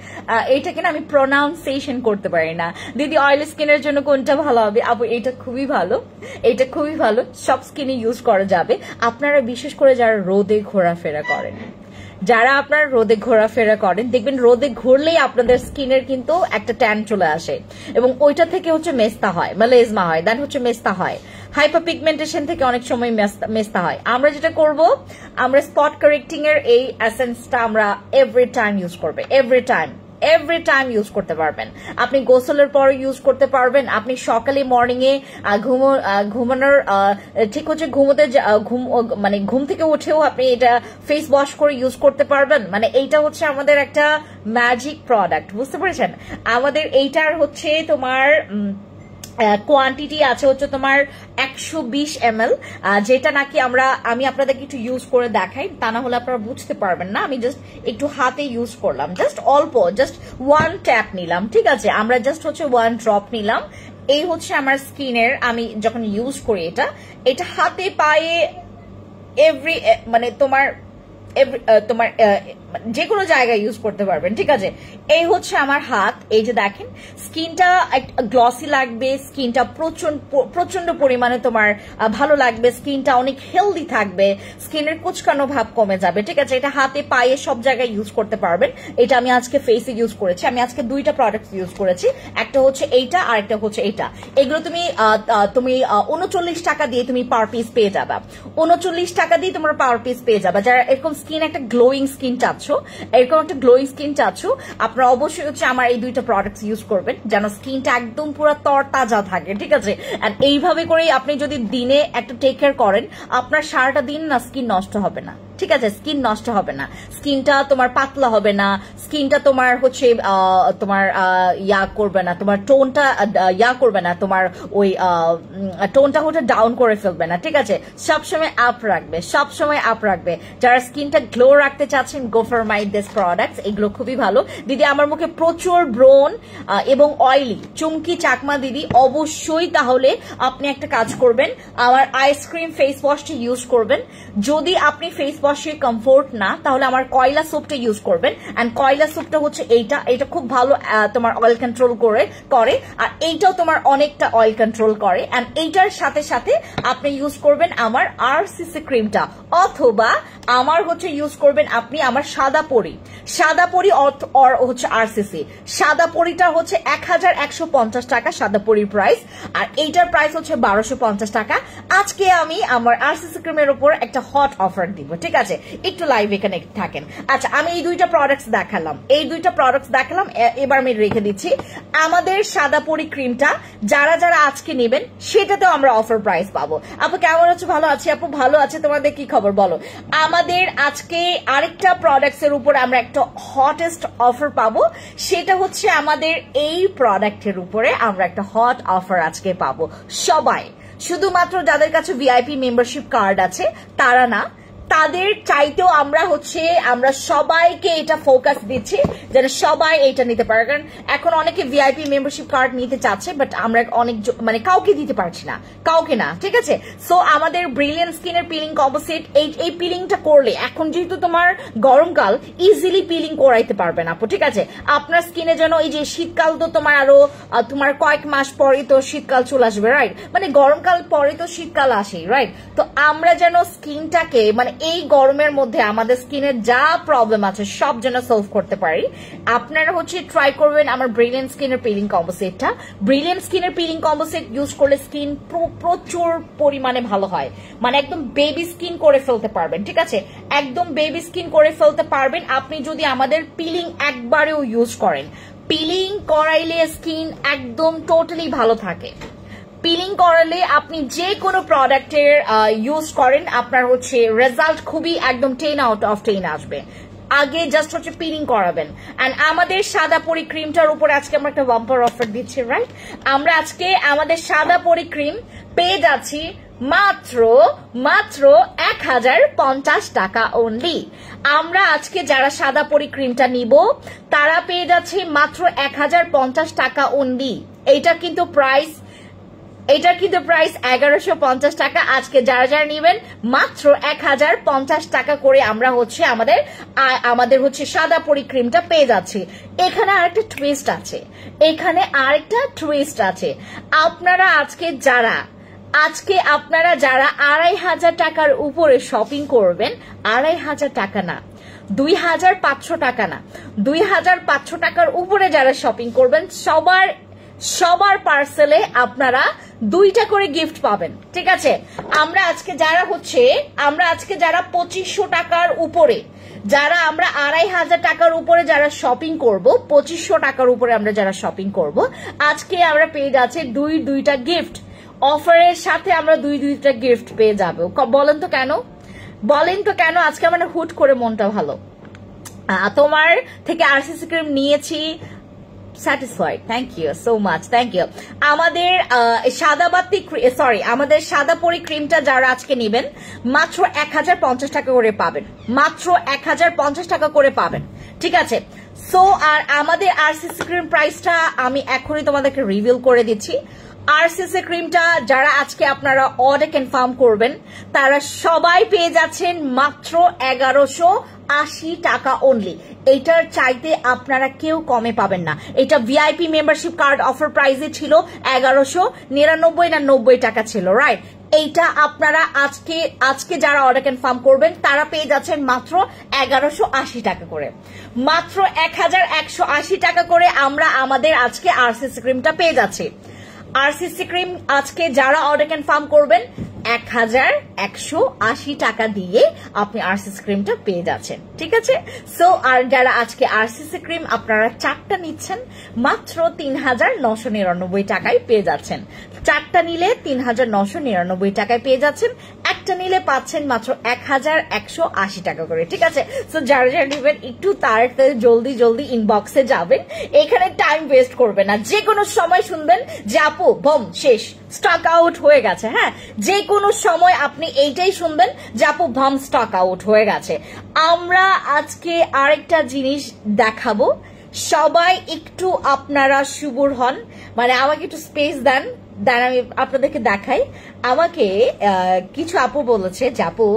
এটাকে না আমি প্রোনাউন্সিয়েশন করতে পারি না। দিদি অয়েলি স্কিনের জন্য কোনটা ভালো হবে? আপু এটা খুবই ভালো, এটা খুবই ভালো, সব স্কিনে ইউজ করা যাবে। আপনারা বিশেষ করে যারা রোদে ঘোরাফেরা করেন, যারা আপনার রোদে ঘোরাফেরা করেন দেখবেন রোদে ঘুরলেই আপনাদের স্কিনের কিন্তু একটা ট্যান চলে আসে এবং ওইটা থেকে হচ্ছে মেস্তা হয়, মেলেজমা হয়, দেন হচ্ছে মেস্তা হয়, হাইপার পিগমেন্টেশন থেকে অনেক সময় মেস্তা হয়। আমরা যেটা করব, আমরা স্পট কারেক্টিং এর এই এসেন্সটা আমরা এভরি টাইম ইউজ করবে, এভরি টাইম ইউজ করতে পারবেন। আপনি গোসলের পর ইউজ করতে পারবেন, আপনি সকালে মর্নিং এ ঘুমানোর ঠিক হচ্ছে মানে ঘুম থেকে উঠেও আপনি এটা ফেস ওয়াশ করে ইউজ করতে পারবেন। মানে এইটা হচ্ছে আমাদের একটা ম্যাজিক প্রোডাক্ট, বুঝতে পেরেছেন? আমাদের এইটার হচ্ছে তোমার কোয়ান্টিটি আছে হচ্ছে তোমার 120 ml, যেটা নাকি আমি আপনাদেরকে একটু ইউজ করে দেখাই, তা না হলে আপনারা বুঝতে পারবেন না। আমি জাস্ট একটু হাতে ইউজ করলাম, জাস্ট অল্প, জাস্ট 1 ট্যাপ নিলাম, ঠিক আছে? আমরা জাস্ট হচ্ছে 1 ড্রপ নিলাম। এই হচ্ছে আমার স্কিনের, আমি যখন ইউজ করি এটা হাতে পায়ে মানে তোমার যে কোনো জায়গায় ইউজ করতে পারবেন, ঠিক আছে? এই হচ্ছে আমার হাত, এই যে দেখেন স্কিনটা গ্লসি লাগবে, স্কিনটা প্রচন্ড পরিমাণে তোমার ভালো লাগবে, স্কিনটা অনেক হেলদি থাকবে, স্কিনের কুচকানো ভাব কমে যাবে, ঠিক আছে? এটা হাতে পায়ে সব জায়গায় ইউজ করতে পারবেন। এটা আমি আজকে ফেসে ইউজ করেছি, আমি আজকে 2টা প্রোডাক্ট ইউজ করেছি, একটা হচ্ছে এইটা আর একটা হচ্ছে এইটা। এগুলো তুমি 39 টাকা দিয়ে তুমি পার পিস পেয়ে যাবা, 39 টাকা দিয়ে তোমার পার পিস পেয়ে যাবা। যারা এরকম স্কিন একটা গ্লোয়িং স্কিন এরকম একটা গ্লোয়িং স্কিন চাচ্ছ, আপনারা অবশ্যই হচ্ছে আমার এই 2টা প্রোডাক্টস ইউজ করবেন, যেন স্কিনটা একদম পুরো তরতাজা থাকে, ঠিক আছে? এন্ড এইভাবে করেই আপনি যদি দিনে একটা টেক কেয়ার করেন, আপনার সারাটা দিন না স্কিন নষ্ট হবে না, ঠিক আছে? স্কিন নষ্ট হবে না, স্কিনটা তোমার পাতলা হবে না, স্কিনটা তোমার হচ্ছে তোমার ইয়া করবে না, তোমার টোনটা ইয়া করবে না, তোমার ওই টোনটা হচ্ছে ডাউন করে ফেলবে না, ঠিক আছে? সবসময় আপ রাখবে, সবসময় আপ রাখবে। যারা স্কিনটা গ্লো রাখতে চাচ্ছেন, গো ফর মাই দিস প্রোডাক্টস, এগুলো খুবই ভালো। দিদি আমার মুখে প্রচুর ব্রণ এবং অয়েলি, চুমকি চাকমা দিদি, অবশ্যই তাহলে আপনি একটা কাজ করবেন, আমার আইসক্রিম ফেস ওয়াশটা ইউজ করবেন। যদি আপনি ফেস ওয়াশে কমফোর্ট না, তাহলে আমার কয়লা সোপটা ইউজ করবেন। এন্ড কয়লা সোপটা হচ্ছে এইটা খুব ভালো তোমার অয়েল কন্ট্রোল করে, আর এইটাও তোমার অনেকটা অয়েল কন্ট্রোল করে। এন্ড এইটার সাথে সাথে আপনি ইউজ করবেন আমার আরসিসি ক্রিমটা, অথবা আমার হচ্ছে ইউজ করবেন আপনি আমার সাদা পরি হচ্ছে আরসিসি। সাদা পরিটা হচ্ছে 1150 টাকা সাদা পরির প্রাইস, আর এইটার প্রাইস হচ্ছে 1250 টাকা। আজকে আমি আমার আরসিসি ক্রিমের উপর একটা হট অফার দিব, ঠিক আছে? একটু লাইভে কানেক্ট থাকেন। আচ্ছা, আমি এই 2টা প্রোডাক্টস দেখালাম, এবার আমি রেখে দিচ্ছি। আমাদের সাদা পরি ক্রিমটা যারা আজকে নেবেন, সেটাতেও আমরা অফার প্রাইস পাবো। আপু কেমন আছো? ভালো আছি আপু, ভালো আছে। তোমাদের কি খবর বলো? আমাদের আজকে আরেকটা প্রোডাক্টস এর উপর আমরা একটা হটেস্ট অফার পাবো, সেটা হচ্ছে আমাদের এই প্রোডাক্টের উপরে আমরা একটা হট অফার আজকে পাবো। সবাই, শুধুমাত্র যাদের কাছে ভিআইপি মেম্বারশিপ কার্ড আছে তারা না, তাদের চাইতেও আমরা সবাইকে এটা ফোকাস দিচ্ছি যেন সবাই এটা নিতে পারে। কারণ এখন অনেকে ভিআইপি মেম্বারশিপ কার্ড নিতে চাচ্ছে, বাট আমরা অনেক মানে কাউকে দিতে পারছি না, কাউকে না, ঠিক আছে? সো আমাদের ব্রিলিয়ান্ট স্কিনের পিলিং কম্পোসিট, এই পিলিংটা করলে এখন যেহেতু তোমার গরমকাল, ইজিলি পিলিং করাইতে পারবেন আপু, ঠিক আছে? আপনার স্কিনে যেন এই যে শীতকাল তো তোমার আরো তোমার কয়েক মাস পরে তো শীতকাল চলে আসবে, রাইট? মানে গরমকাল পরে তো শীতকাল আসে, রাইট? তো আমরা যেন স্কিনটাকে মানে এই গরমের মধ্যে আমাদের স্কিনের যা প্রবলেম আছে সব যেন সলভ করতে পারি, আপনারা হচ্ছে ট্রাই করবেন আমার ব্রিলিয়ান্ট স্কিনের পিলিং কম্পোসিটটা। ব্রিলিয়ান্ট স্কিনের পিলিং কম্পোসিট ইউজ করলে স্কিন প্রচুর পরিমাণে ভালো হয়, মানে একদম বেবি স্কিন করে ফেলতে পারবেন, ঠিক আছে? একদম বেবি স্কিন করে ফেলতে পারবেন আপনি যদি আমাদের পিলিং একবারেও ইউজ করেন। পিলিং করাইলে স্কিন একদম টোটালি ভালো থাকে। পিলিং করালে আপনি যে কোনো প্রোডাক্টের ইউজ করেন, আপনার হচ্ছে রেজাল্ট খুবই একদম 10 আউট অফ 10 আসবে। আগে জাস্ট হচ্ছে পিলিং করাবেন। এন্ড আমাদের সাদা পরি ক্রিমটার উপরে আজকে আমরা একটা বাম্পার অফার দিচ্ছি, রাইট? আমরা আজকে আমাদের সাদা পরি ক্রিম পেয়ে যাচ্ছি মাত্র 1050 টাকা অনলি। আমরা আজকে যারা সাদা পরি ক্রিমটা নিব তারা পেয়ে যাচ্ছে মাত্র 1050 টাকা অনলি। এইটা কিন্তু প্রাইস 1150 টাকা। আজকে যারা নিবেন মাত্র 1050 টাকা করে আমরা হচ্ছে আমাদের হচ্ছে সাদা পরি ক্রিমটা পেয়ে যাচ্ছি। এখানে আরেকটা টুইস্ট আছে। আপনারা যারা 2500 টাকার উপরে শপিং করবেন, 2500 টাকা না, 2500 টাকা না, 2500 টাকার উপরে যারা শপিং করবেন সবার পার্সেলে আপনারা 2টা করে গিফট পাবেন, ঠিক আছে? আমরা আজকে যারা 2500 টাকার উপরে, আমরা 2500 টাকার উপরে যারা শপিং করব, 2500 টাকার উপরে আমরা যারা শপিং করব, আজকে আমরা পেয়ে যাচ্ছে 2টা গিফট অফারের সাথে। আমরা 2টা গিফট পেয়ে যাব। বলেন তো কেন আজকে আমার হুট করে মনটা ভালো। তোমার থেকে আরসিসি ক্রিম নিয়েছি, satisfied, thank you so much, thank you. আমাদের সাদাবাতি সরি আমাদের সাদাপরি ক্রিমটা যারা আজকে নেবেন মাত্র 1050 টাকা করে পাবেন, মাত্র 1050 টাকা করে পাবেন, ঠিক আছে। সো আর আমাদের আরসিসি ক্রিম প্রাইসটা আমি এখনই তোমাদেরকে রিভিল করে দিচ্ছি। আরসিসি ক্রিমটা যারা আজকে আপনারা অর্ডার কনফার্ম করবেন তারা সবাই পেয়ে যাচ্ছেন মাত্র 1180 টাকা অনলি। এটার চাইতে আপনারা কেউ কমে পাবেন না। এটা ভিআইপি মেম্বারশিপ কার্ড অফার প্রাইসে ছিল 1199 না 90 টাকা ছিল, রাইট। এইটা আপনারা আজকে যারা অর্ডার কনফার্ম করবেন তারা পেয়ে যাচ্ছেন মাত্র 1180 টাকা করে, মাত্র 1180 টাকা করে আমরা আমাদের আজকে আরসিসি ক্রিমটা পেয়ে যাচ্ছি। আরসিসি ক্রিম আজকে যারা অর্ডার কনফার্ম করবেন 1180 টাকা দিয়ে আপনি আরসিসি ক্রিমটা পেয়ে যাচ্ছেন, ঠিক আছে। সো আর যারা আজকে আরসিসি ক্রিম আপনারা 4টা নিচ্ছেন মাত্র 3999 টাকায় পেয়ে যাচ্ছেন। 4টা নিলে 3999 টাকায় পেয়ে যাচ্ছেন, একটা নিলে পাচ্ছেন মাত্র 1180 টাকা করে, ঠিক আছে। সো যারা যারা নেবেন একটু তাড়াতাড়ি জলদি ইনবক্সে যাবেন, এখানে টাইম ওয়েস্ট করবেন না। যে কোনো সময় শুনবেন যে আপু বম শেষ, স্টক আউট হয়ে গেছে, হ্যাঁ যে কোনো সময় আপনি এইটাই শুনবেন যে আপু বম স্টক আউট হয়ে গেছে। আমরা আজকে আরেকটা জিনিস দেখাবো, সবাই একটু আপনারা সুবুর হন, মানে আমাকে একটু স্পেস দেন, আমি আপনাদেরকে দেখাই। আমাকে কিছু আপু বলেছে যে আপু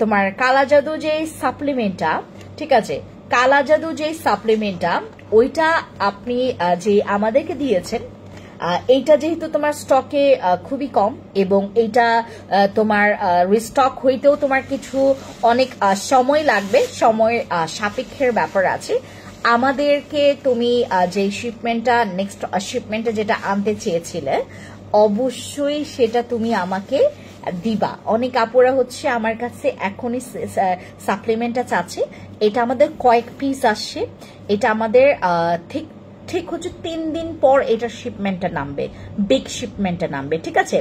তোমার কালা জাদু যে সাপ্লিমেন্টটা, ঠিক আছে, কালা জাদু যে সাপ্লিমেন্টটা ওইটা আপনি যে আমাদেরকে দিয়েছেন, এইটা যেহেতু তোমার স্টকে খুবই কম এবং এইটা তোমার রিস্টক হইতেও তোমার কিছু অনেক সময় লাগবে, সময় সাপেক্ষের ব্যাপার আছে। আমাদেরকে তুমি যে শিপমেন্টটা নেক্সট শিপমেন্টে যেটা আনতে চেয়েছিলে অবশ্যই সেটা তুমি আমাকে দিবা। অনেক আপুরা হচ্ছে আমার কাছে এখনই সাপ্লিমেন্টটা চাচ্ছে। এটা আমাদের কয়েক পিস আসছে, এটা আমাদের ঠিক হচ্ছে 3 দিন পর এটা শিপমেন্টটা নামবে, বিগ শিপমেন্টটা নামবে, ঠিক আছে।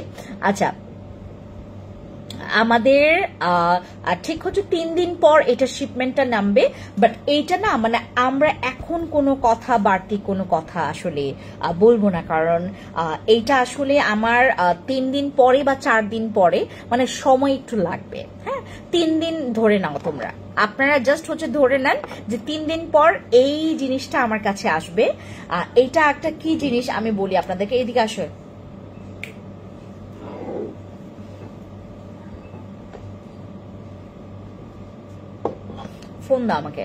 আচ্ছা আমাদের ঠিক হচ্ছে 3 দিন পর এটা শিপমেন্টটা নামবে, বাট এইটা না মানে আমরা এখন কোনো কথা বাড়তি কোনো কথা আসলে বলবো না, কারণ এইটা আসলে আমার 3 দিন পরে বা 4 দিন পরে মানে সময় একটু লাগবে, হ্যাঁ 3 দিন ধরে নাও তোমরা, আপনারা জাস্ট হচ্ছে ধরে নেন যে 3 দিন পর এই জিনিসটা আমার কাছে আসবে। এইটা একটা কি জিনিস আমি বলি আপনাদেরকে, এইদিকে আসো, ফোন দাও আমাকে,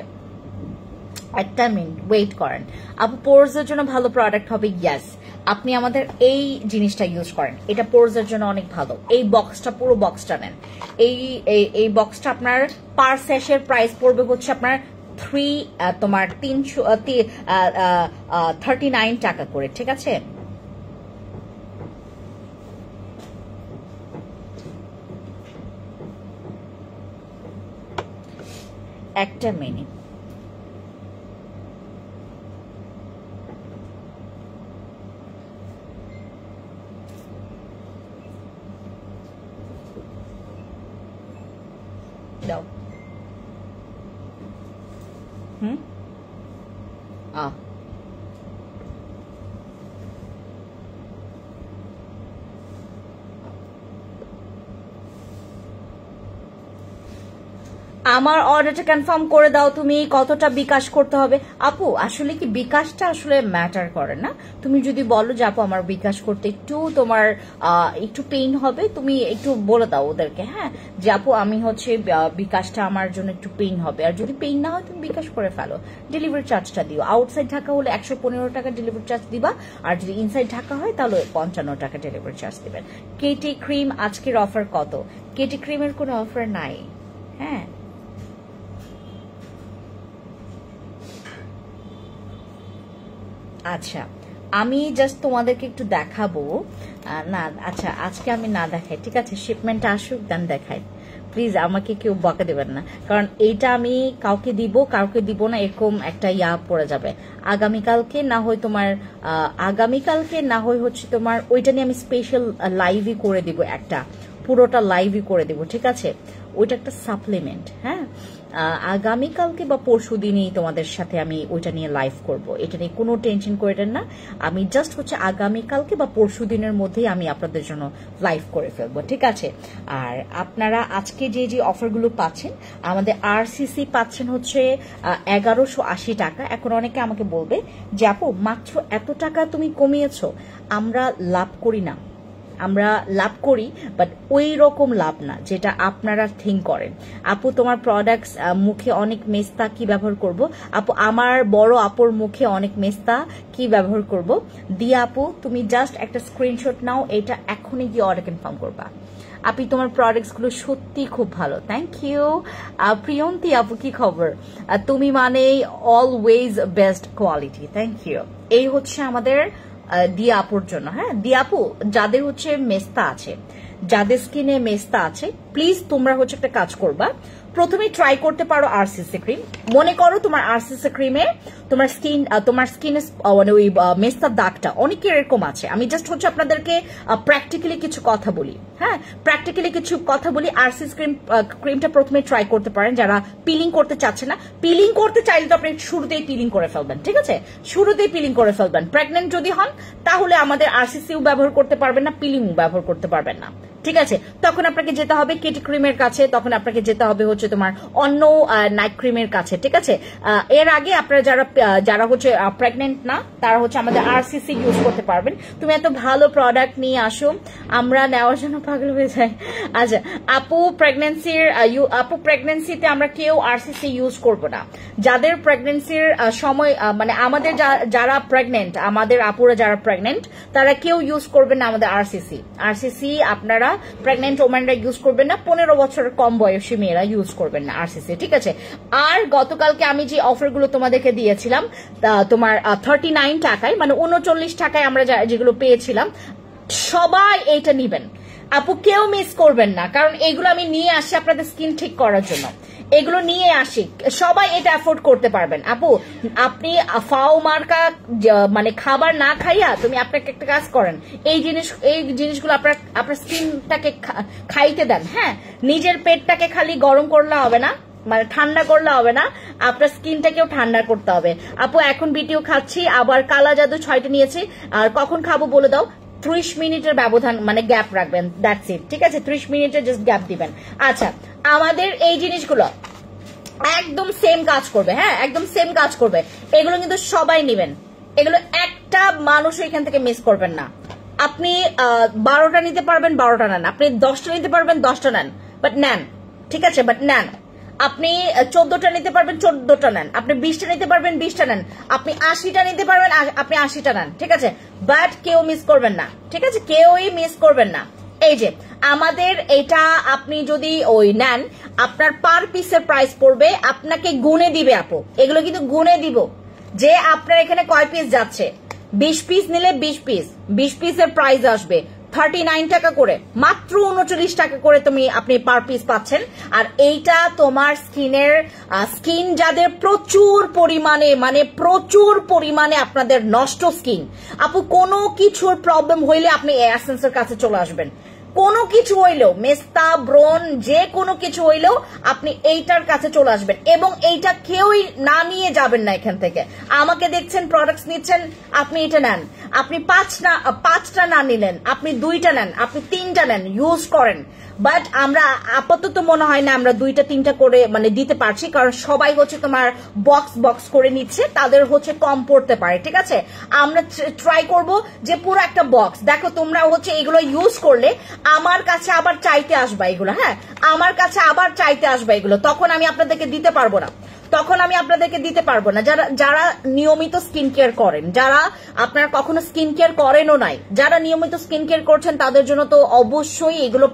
একটা মিনিট ওয়েট করেন। আপু পোরসের জন্য ভালো প্রোডাক্ট হবে, ইয়েস আপনি আমাদের এই জিনিসটা ইউজ করেন, এটা পোরসের জন্য অনেক ভালো। এই বক্সটা পুরো বক্সটা নেন, এই বক্সটা আপনার পার সেশের প্রাইস পড়বে হচ্ছে আপনার 39 টাকা করে, ঠিক আছে। একটা মিনিট, দাও আমার অর্ডারটা কনফার্ম করে দাও তুমি, কতটা বিকাশ করতে হবে। আপু আসলে কি বিকাশটা আসলে ম্যাটার করে না, তুমি যদি বলো যে আপু আমার বিকাশ করতে একটু তোমার একটু পেইন হবে, তুমি একটু বলে দাও ওদেরকে, হ্যাঁ যে আপু আমি হচ্ছে বিকাশটা আমার জন্য একটু পেইন হবে, আর যদি পেইন না হয় তুমি বিকাশ করে ফেলো, ডেলিভারি চার্জটা দিও। আউটসাইড ঢাকা হলে 115 টাকা ডেলিভারি চার্জ দিবা, আর যদি ইনসাইড ঢাকা হয় তাহলে 55 টাকা ডেলিভারি চার্জ দিবেন। কেটি ক্রিম আজকের অফার কত? কেটি ক্রিমের কোনো অফার নাই, হ্যাঁ আচ্ছা আমি জাস্ট তোমাদেরকে একটু দেখাবো না, আচ্ছা আজকে আমি না দেখাই, ঠিক আছে শিপমেন্টটা আসুক দেন দেখাই, প্লিজ আমাকে কেউ বকা দেবেন না, কারণ এইটা আমি কাউকে দিব না, এরকম একটা পড়ে যাবে। আগামীকালকে না হয় তোমার হচ্ছে তোমার ওইটা নিয়ে আমি স্পেশাল লাইভই করে দিব, একটা পুরোটা লাইভই করে দিব, ঠিক আছে। ওইটা একটা সাপ্লিমেন্ট, হ্যাঁ আগামীকালকে বা পরশু দিনই তোমাদের সাথে আমি ওইটা নিয়ে লাইভ করব, এটা নিয়ে কোনো টেনশন করেন না। আমি জাস্ট হচ্ছে আগামীকালকে বা পরশু দিনের মধ্যেই আমি আপনাদের জন্য লাইভ করে ফেলবো, ঠিক আছে। আর আপনারা আজকে যে যে অফারগুলো পাচ্ছেন, আমাদের আরসিসি পাচ্ছেন হচ্ছে 1180 টাকা। এখন অনেকে আমাকে বলবে যে আপু মাত্র এত টাকা তুমি কমিয়েছো, আমরা লাভ করি না, আমরা লাভ করি বাট ওই রকম লাভ না যেটা আপনারা থিঙ্ক করেন। আপু তোমার প্রোডাক্টস মুখে অনেক মেস্তা, কি ব্যবহার করব? আপু আমার বড় আপুর মুখে অনেক মেস্তা, কি ব্যবহার করব? দিয়া আপু তুমি জাস্ট একটা স্ক্রিনশট নাও, এটা এখনই গিয়ে অর্ডার কনফার্ম করবা। আপনি তোমার প্রোডাক্টসগুলো সত্যি খুব ভালো, থ্যাংক ইউ। প্রিয়ন্তী আপু কি খবর? তুমি মানে always best quality, thank you. এই হচ্ছে আমাদের দিয়া আপুর জন্য। হ্যাঁ দিয়া আপু, যাদের হচ্ছে মেস্তা আছে, যাদের স্কিনে মেস্তা আছে, প্লিজ তোমরা হচ্ছে একটা কাজ করবা, প্রথমে ট্রাই করতে পারো আরসিসি ক্রিম। মনে করো তোমার আরসিসি ক্রিমে তোমার স্কিনে মানে ওই মেস্তার দাগটা অনেকের এরকম আছে। আমি জাস্ট হচ্ছে আপনাদেরকে প্র্যাকটিক্যালি কিছু কথা বলি, হ্যাঁ প্র্যাকটিক্যালি কিছু কথা বলি। আরসিসি ক্রিমটা প্রথমে ট্রাই করতে পারেন যারা পিলিং করতে চাচ্ছে না। পিলিং করতে চাইলে তো আপনি শুরুতেই পিলিং করে ফেলবেন, ঠিক আছে, শুরুতেই পিলিং করে ফেলবেন। প্রেগনেন্ট যদি হন তাহলে আমাদের আরসিসিও ব্যবহার করতে পারবেন না, পিলিংও ব্যবহার করতে পারবেন না, ঠিক আছে। তখন আপনাকে যেতে হবে কেটি ক্রিমের কাছে, তখন আপনাকে যেতে হবে হচ্ছে তোমার অন্য নাইট ক্রিমের কাছে, ঠিক আছে। এর আগে আপনারা যারা হচ্ছে প্রেগনেন্ট না, তারা হচ্ছে আমাদের আরসিসি ইউজ করতে পারবেন। তুমি এত ভালো প্রোডাক্ট নিয়ে আসো, আমরা নেওয়ার জন্য পাগল হয়ে যাই। আচ্ছা আপু প্রেগনেন্সিতে আমরা কেউ আরসিসি ইউজ করব না। যাদের প্রেগনেন্সির সময় মানে আমাদের যারা প্রেগনেন্ট, আমাদের আপুরা যারা প্রেগনেন্ট, তারা কেউ ইউজ করবেন না আমাদের আরসিসি। আপনারা প্রেগনেন্ট ওম্যানরা ইউজ করবেন না, 15 বছরের কম বয়সী মেয়েরা ইউজ করবেন না আরসিসি, ঠিক আছে। আর গতকালকে আমি যে অফারগুলো তোমাদেরকে দিয়েছিলাম তোমার 39 টাকায়, মানে 39 টাকায় আমরা যেগুলো পেয়েছিলাম, সবাই এইটা নিবেন আপু, কেউ মিস করবেন না, কারণ এগুলো আমি নিয়ে আসি আপনাদের স্কিন ঠিক করার জন্য, এগুলো নিয়ে আসি, সবাই এটা অ্যাফোর্ড করতে পারবেন। আপু আপনি ফাও মার্কা মানে খাবার না খাইয়া তুমি আপনাকে একটা কাজ করেন, এই জিনিসগুলো আপনার স্কিনটাকে খাইতে দেন। হ্যাঁ নিজের পেটটাকে খালি গরম করলে হবে না, মানে ঠান্ডা করলে হবে না, আপনার স্কিনটাকেও ঠান্ডা করতে হবে। আপু এখন বিটিও খাচ্ছি, আবার কালা জাদু 6টা নিয়েছি, আর কখন খাবো বলে দাও। 30 মিনিটের ব্যবধান মানে গ্যাপ রাখবেন, দ্যাটস ইট, ঠিক আছে, 30 মিনিটের জাস্ট গ্যাপ দিবেন। আচ্ছা আমাদের এই জিনিসগুলো একদম সেম কাজ করবে, হ্যাঁ একদম সেম কাজ করবে। এগুলো কিন্তু সবাই নেবেন, এগুলো একটা মানুষ এখান থেকে মিস করবেন না। আপনি 12টা নিতে পারবেন, 12টা নেন, আপনি 10টা নিতে পারবেন, 10টা নেন, বাট নেন, ঠিক আছে, বাট নেন। আপনি 14টা নিতে পারবেন, 14টা নেন, আপনি 20টা নিতে পারবেন, 20টা নেন, আপনি 80টা নিতে পারবেন, আপনি 80টা নেন, ঠিক আছে, বাট কেউ মিস করবেন না, ঠিক আছে, কেউই মিস করবেন না। এই যে আমাদের এটা আপনি যদি ওই নেন, আপনার পার পিসের প্রাইস পড়বে, আপনাকে গুনে দিবে আপু, এগুলো কিন্তু গুনে দিব যে আপনার এখানে কয় পিস যাচ্ছে। 20 পিস নিলে 20 পিসের প্রাইস আসবে 39 টাকা করে, মাত্র 39 টাকা করে আপনি পার পিস পাচ্ছেন। আর এইটা তোমার স্কিন যাদের প্রচুর পরিমাণে, মানে প্রচুর পরিমাণে আপনাদের নষ্ট স্কিন, আপু কোনো কিছুর প্রবলেম হইলে আপনি এসেন্সের কাছে চলে আসবেন, কোনো কিছু হইলেও, মেস্তা ব্রন যে কোনো কিছু হইলেও আপনি এইটার কাছে চলে আসবেন, এবং এইটা কেউই না নিয়ে যাবেন না এখান থেকে। আমাকে দেখছেন প্রোডাক্টস নিচ্ছেন, আপনি এটা নেন, আপনি 5টা না নিলেন, আপনি 2টা নেন, আপনি 3টা নেন, ইউজ করেন। বাট আমরা আপাতত মনে হয় না আমরা 2টা 3টা করে মানে দিতে পারছি, কারণ সবাই হচ্ছে তোমার বক্স করে নিচ্ছে, তাদের হচ্ছে কম পড়তে পারে, ঠিক আছে। আমরা ট্রাই করব যে পুরো একটা বক্স, দেখো তোমরা হচ্ছে এগুলো ইউজ করলে আমার কাছে আবার চাইতে আসবা এগুলো, হ্যাঁ আমার কাছে আবার চাইতে আসবা এগুলো, তখন আমি আপনাদেরকে দিতে পারবো না, যারা নিয়মিত স্কিন কেয়ার করেন, যারা আপনারা কখনো স্কিন কেয়ার করেনও নাই, যারা নিয়মিত স্কিন কেয়ার করছেন তাদের জন্য তো অবশ্যই এগুলো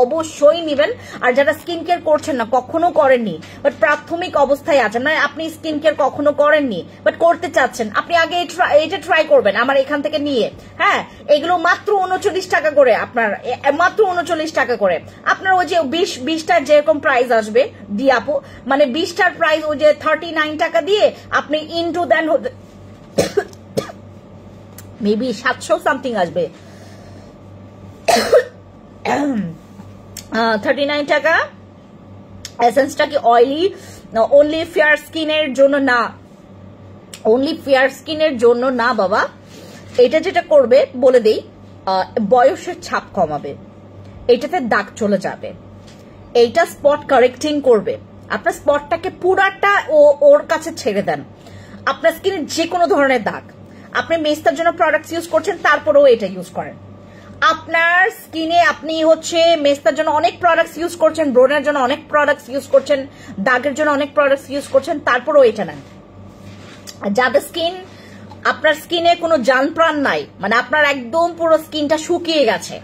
অবশ্যই নিবেন। আর যারা স্কিন কেয়ার করছেন না, কখনো করেননি, বাট প্রাথমিক অবস্থায় আছেন, মানে আপনি স্কিন কেয়ার কখনো করেননি বাট করতে চাচ্ছেন, আপনি আগে এটা ট্রাই করবেন আমার এখান থেকে নিয়ে। হ্যাঁ এগুলো মাত্র 39 টাকা করে, আপনার মাত্র 39 টাকা করে, আপনার ওই যে 20টার যেরকম প্রাইস আসবে দিয়াপু, মানে 20টার প্রাইস ওই যে 39 টাকা দিয়ে আপনি ইনটু দেন মেবি 700 সামথিং আসবে, 39 টাকা এসেন্সটা কি অয়েলি অনলি ফেয়ার স্কিনের জন্য না, অনলি ফেয়ার স্কিনের জন্য না বাবা। এটা যেটা করবে বলে দেই, বয়সের ছাপ কমাবে, এটাতে দাগ চলে যাবে, এইটা স্পট কারেক্টিং করবে। আপনার স্পটটাকে পুরাটা ওর কাছে ছেড়ে দেন। আপনার স্কিনে যে কোনো ধরনের দাগ, আপনি মেস্তার জন্য প্রোডাক্টস ইউজ করছেন, তারপরেও এটা ইউজ করেন। আপনার স্কিনে আপনি হচ্ছে মেস্তার জন্য অনেক প্রোডাক্টস ইউজ করছেন, ব্রোনের জন্য অনেক প্রোডাক্টস ইউজ করছেন, দাগের জন্য অনেক প্রোডাক্টস ইউজ করছেন, তারপরেও এটা নেন। যাদের স্কিন, আপনার স্কিনে কোনো জান প্রাণ নাই, মানে আপনার একদম পুরো স্কিনটা শুকিয়ে গেছে,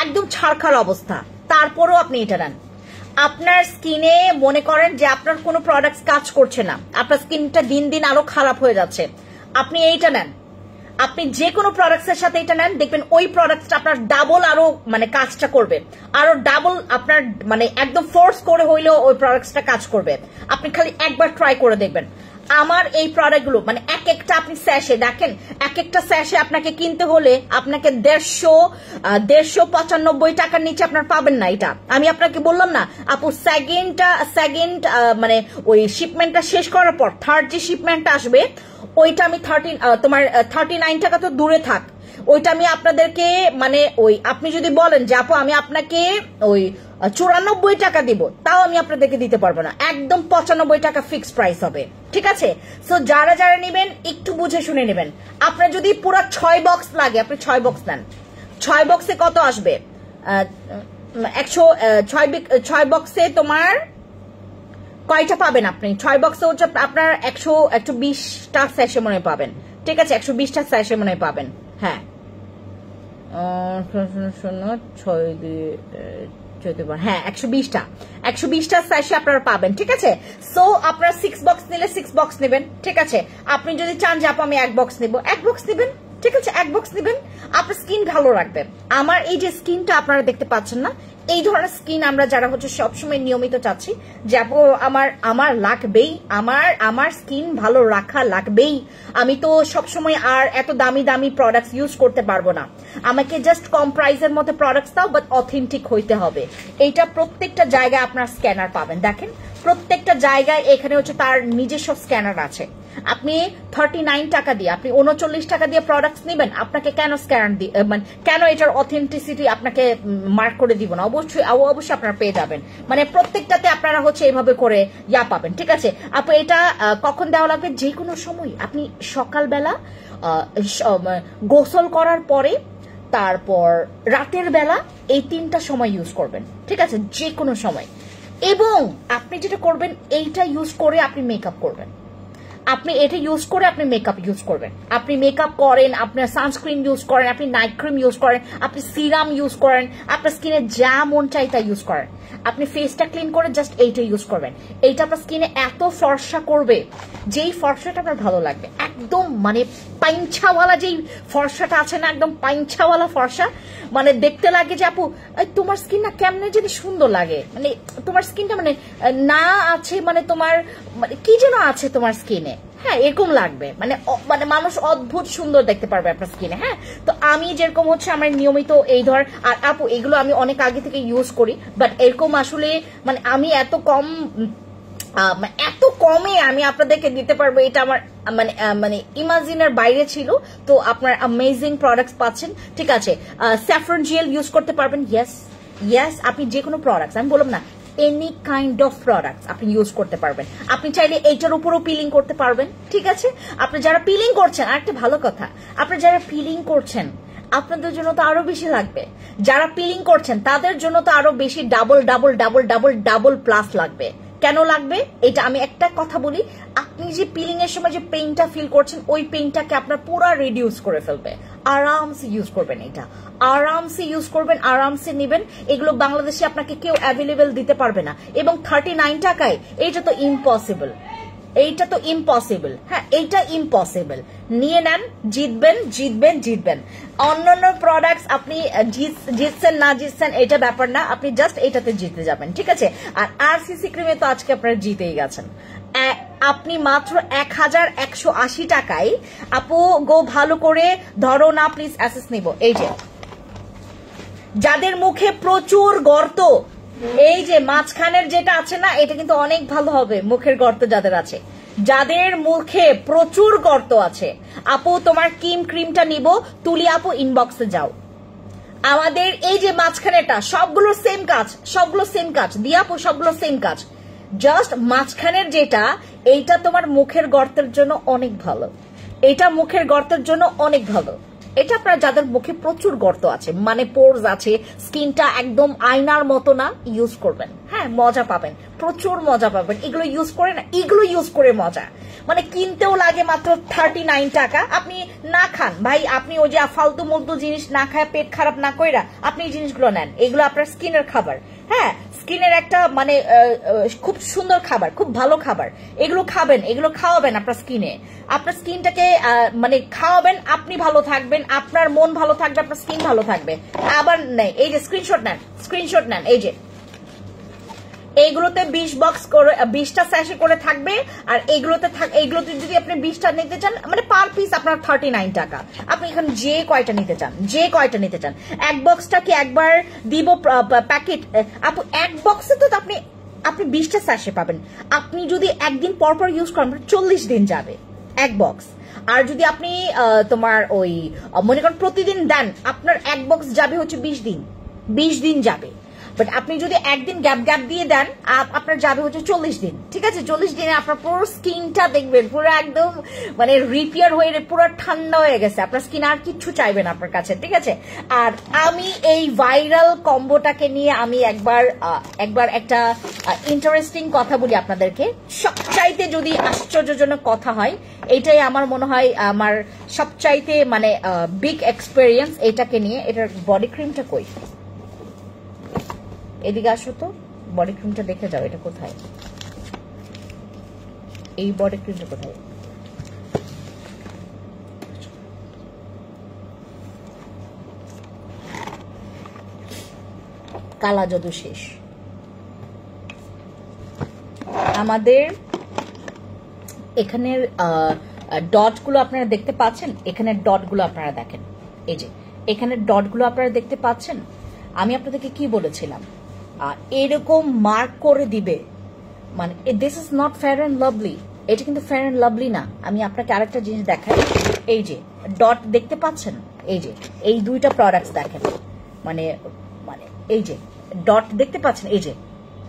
একদম ছারখার অবস্থা, তারপরেও আপনি এটা নেন। আপনার স্কিনে মনে করেন যে আপনার কোনো প্রোডাক্টস কাজ করছে না, আপনার স্কিনটা দিন দিন আরো খারাপ হয়ে যাচ্ছে, আপনি এইটা নেন। আপনি যে কোনো প্রোডাক্টস এর সাথে এটা নেন, দেখবেন ওই প্রোডাক্টসটা আপনার ডাবল আরো মানে কাজটা করবে, আরো ডাবল আপনার মানে একদম ফোর্স করে হইলেও ওই প্রোডাক্টসটা কাজ করবে। আপনি খালি একবার ট্রাই করে দেখবেন। আমার এই প্রোডাক্টগুলো মানে এক একটা আপনি স্যাশে দেখেন, এক একটা স্যাশে আপনাকে কিনতে হলে আপনাকে 150-195 টাকার নিচে আপনার পাবেন না। এটা আমি আপনাকে বললাম না আপু, সেকেন্ড মানে ওই শিপমেন্টটা শেষ করার পর থার্ড যে শিপমেন্টটা আসবে ওইটা আমি 39 টাকা তো দূরে থাক, ওইটা আমি আপনাদেরকে মানে ওই আপনি যদি বলেন যে আপু আমি আপনাকে ওই 94 টাকা দিব, তাও আমি আপনাদেরকে দিতে পারবো না, একদম 95 টাকা ফিক্স প্রাইস হবে, ঠিক আছে? সো যারা যারা নেবেন একটু বুঝে শুনে নেবেন। আপনার যদি পুরো 6 বক্স লাগে, আপনি 6 বক্স নেন। 6 বক্সে কত আসবে? 6 বক্সে তোমার কয়টা পাবেন আপনি? 6 বক্সে হচ্ছে আপনার 120টা স্যাশে মনে পাবেন, ঠিক আছে? 120টা স্যাশে মনে পাবেন, হ্যাঁ। 120টা স্যাশে আপনারা পাবেন, ঠিক আছে? সো আপনারা 6 বক্স নিলে 6 বক্স নেবেন, ঠিক আছে? আপনি যদি চান যে আপু আমি 1 বক্স নিব, 1 বক্স নেবেন, ঠিক আছে? 1 বক্স নেবেন, আপনার স্কিন ভালো রাখবে। আমার এই যে স্কিনটা আপনারা দেখতে পাচ্ছেন না, এই ধরনের স্কিন আমরা যারা হচ্ছে সবসময় নিয়মিত চাচ্ছি যে আপু আমার লাগবেই, আমার স্কিন ভালো রাখা লাগবেই, আমি তো সবসময় আর এত দামি দামি প্রোডাক্টস ইউজ করতে পারবো না, আমাকে জাস্ট কম প্রাইসের মধ্যে প্রোডাক্টস দাও, বাট অথেন্টিক হইতে হবে। এইটা প্রত্যেকটা জায়গায় আপনার স্ক্যানার পাবেন, দেখেন প্রত্যেকটা জায়গায় এখানে হচ্ছে তার নিজস্ব স্ক্যানার আছে। আপনি 39 টাকা দিয়ে, আপনি 39 টাকা দিয়ে প্রোডাক্টস নেবেন, আপনাকে কেন স্ক্যানার দিয়ে মানে কেন এটার অথেন্টিসিটি আপনাকে মার্ক করে দিব না? অবশ্যই আপনারা পেয়ে যাবেন, মানে প্রত্যেকটাতে আপনারা হচ্ছে এইভাবে করে পাবেন, ঠিক আছে? আপু এটা কখন দেওয়া লাগবে? যে কোনো সময়, আপনি সকালবেলা গোসল করার পরে, তারপর রাতের বেলা, এই 3টা সময় ইউজ করবেন, ঠিক আছে? যে কোনো সময়। এবং আপনি যেটা করবেন, এইটা ইউজ করে আপনি মেকআপ করবেন, আপনি এটা ইউজ করে আপনি মেকআপ ইউজ করবেন, আপনি মেকআপ করেন, আপনার সানস্ক্রিন ইউজ করেন, আপনি নাইট ক্রিম ইউজ করেন, আপনি সিরাম ইউজ করেন, আপনার স্কিনে যা মন চাই তা ইউজ করেন, আপনি ফেসটা ক্লিন করে জাস্ট এইটা ইউজ করবেন। এইটা আপনার স্কিনে এত ফর্সা করবে, যেই ফর্সাটা আপনার ভালো লাগবে, একদম মানে পাইঞ্ছাওয়ালা যেই ফর্সাটা আছে না, একদম পাইঞ্ছাওয়ালা ফর্সা, মানে দেখতে লাগে যে আপু তোমার স্কিন না কেমনে যদি সুন্দর লাগে, মানে তোমার স্কিনটা মানে না আছে, মানে তোমার মানে কি যেন আছে তোমার স্কিনে, হ্যাঁ এরকম লাগবে, মানে মানে মানুষ অদ্ভুত সুন্দর দেখতে পারবে আপনার স্কিনে, হ্যাঁ। তো আমি যেরকম হচ্ছে আমার নিয়মিত এই ধর, আর আপু এগুলো আমি অনেক আগে থেকে ইউজ করি, বাট এরকম আসলে মানে আমি এত কমে আমি আপনাদেরকে দিতে পারবো, এটা আমার মানে মানে ইমাজিনের বাইরে ছিল। তো আপনার অ্যামেজিং প্রোডাক্টস পাচ্ছেন, ঠিক আছে? স্যাফরন জেল ইউজ করতে পারবেন, ইয়েস আপনি যে কোনো প্রোডাক্টস, আমি বললাম না এনি কাইন্ড অফ প্রোডাক্টস আপনি ইউজ করতে পারবেন। আপনি চাইলে এইটার উপরও পিলিং করতে পারবেন, ঠিক আছে? আপনি যারা পিলিং করছেন, আর একটা ভালো কথা, আপনি যারা পিলিং করছেন আপনাদের জন্য তো আরো বেশি লাগবে, যারা পিলিং করছেন তাদের জন্য তো আরো বেশি ডাবল প্লাস লাগবে। কেন লাগবে এটা আমি একটা কথা বলি, আপনি যে পিলিং এর সময় যে পেইনটা ফিল করছেন, ওই পেইনটাকে আপনার পুরো রিডিউস করে ফেলবে। আরামসে ইউজ করবেন, এটা আরামসে ইউজ করবেন, আরামসে নেবেন। এগুলো বাংলাদেশে আপনাকে কেউ অ্যাভেলেবেল দিতে পারবে না, এবং 39 টাকায় এইটা তো ইম্পসিবল, এইটা তো ইম্পসিবল, হ্যাঁ এইটা ইম্পসিবল। নিয়ে নেন, জিতবেন। অন্যান্য প্রোডাক্টস আপনি জিতছেন না জিতছেন এটা ব্যাপার না, আপনি জাস্ট এটাতে জিতে যাবেন, ঠিক আছে? আর আরসিসি ক্রিমে তো আজকে আপনারা জিতেই গেছেন। আপনি মাত্র 1180 টাকায়, আপু গো ভালো করে ধরো না প্লিজ, অ্যাসেস নিব। এই যে যাদের মুখে প্রচুর গর্ত, এই যে মাঝখানের যেটা আছে না, এটা কিন্তু অনেক ভালো হবে মুখের গর্ত যাদের আছে, যাদের মুখে প্রচুর গর্ত আছে। আপু তোমার ক্রিমটা নিব, তুলি আপু ইনবক্সে যাও। আমাদের এই যে মাঝখানেটা সবগুলো সেম কাজ দিয়া আপু, সবগুলো সেম কাজ, জাস্ট মাঝখানের যেটা, এইটা তোমার মুখের গর্তের জন্য অনেক ভালো, এটা মুখের গর্তের জন্য অনেক ভালো। এটা আপনার যাদের মুখে প্রচুর গর্ত আছে, মানে পোরস আছে, স্কিনটা একদম আয়নার মতো না, ইউজ করবেন। হ্যাঁ, মজা পাবেন, প্রচুর মজা পাবেন। এগুলো ইউজ করে না, এগুলো ইউজ করে মজা, মানে কিনতেও লাগে মাত্র 39 টাকা। আপনি না খান ভাই, আপনি ওই যে ফালতু মলতু জিনিস না খায়, পেট খারাপ না কইরা আপনি এই জিনিসগুলো নেন, এগুলো আপনার স্কিনের খাবার। হ্যাঁ, স্কিনের একটা মানে খুব সুন্দর খাবার, খুব ভালো খাবার। এগুলো খাবেন, এগুলো খাওয়াবেন আপনার স্কিনে, আপনার স্কিনটাকে মানে খাওয়াবেন, আপনি ভালো থাকবেন, আপনার মন ভালো থাকবে, আপনার স্কিন ভালো থাকবে। আবার নেই, এই যে স্ক্রিনশট নেন, এই যে এইগুলোতে 20 বক্স করে 20টা স্যাশে করে থাকবে। আর এইগুলোতে যদি আপনি 20টা নিতে চান, মানে পার পিস আপনার 39 টাকা। আপনি এখানে যে কয়টা নিতে চান, এক বক্সটা কি একবার দিব প্যাকেট আপু, এক বক্সে তো আপনি 20টা স্যাশে পাবেন। আপনি যদি একদিন পর ইউজ করেন 40 দিন যাবে এক বক্স। আর যদি আপনি তোমার ওই মনে করেন প্রতিদিন দেন, আপনার এক বক্স যাবে হচ্ছে 20 দিন যাবে। বাট আপনি যদি একদিন গ্যাপ দিয়ে দেন, আপনার যাবে হচ্ছে 40 দিন। ঠিক আছে, 40 দিনে আপনার পুরো স্কিনটা দেখবেন পুরো একদম মানে রিপেয়ার হয়ে পুরো ঠান্ডা হয়ে গেছে, আপনার স্কিন আর কিচ্ছু চাইবেন আপনার কাছে। ঠিক আছে, আর আমি এই ভাইরাল কম্বোটাকে নিয়ে আমি একবার একটা ইন্টারেস্টিং কথা বলি আপনাদেরকে। সবচাইতে যদি আশ্চর্যজনক কথা হয়, এটাই আমার মনে হয় আমার সবচাইতে মানে বিগ এক্সপেরিয়েন্স এটাকে নিয়ে। এটার বডি ক্রিমটা কই, এদিকে আসো তো, বডি ক্রিমটা দেখে যাও, এটা কোথায়, এই বডি ক্রিমটা কোথায়? কালা জাদু শেষ। আমাদের এখানের ডটগুলো আপনারা দেখতে পাচ্ছেন, এখানের ডটগুলো আপনারা দেখেন, এই যে এখানের ডটগুলো আপনারা দেখতে পাচ্ছেন। আমি আপনাদেরকে কি বলেছিলাম, এরকম মার্ক করে দিবে, মানে this is not fair and lovely, এটা কিন্তু ফেয়ার অ্যান্ড লাভলি না। আমি আপনাকে আরেকটা জিনিস দেখাই, এই যে ডট দেখতে পাচ্ছেন, এই যে এই দুইটা প্রোডাক্টস দেখেন, মানে মানে এই যে ডট দেখতে পাচ্ছেন,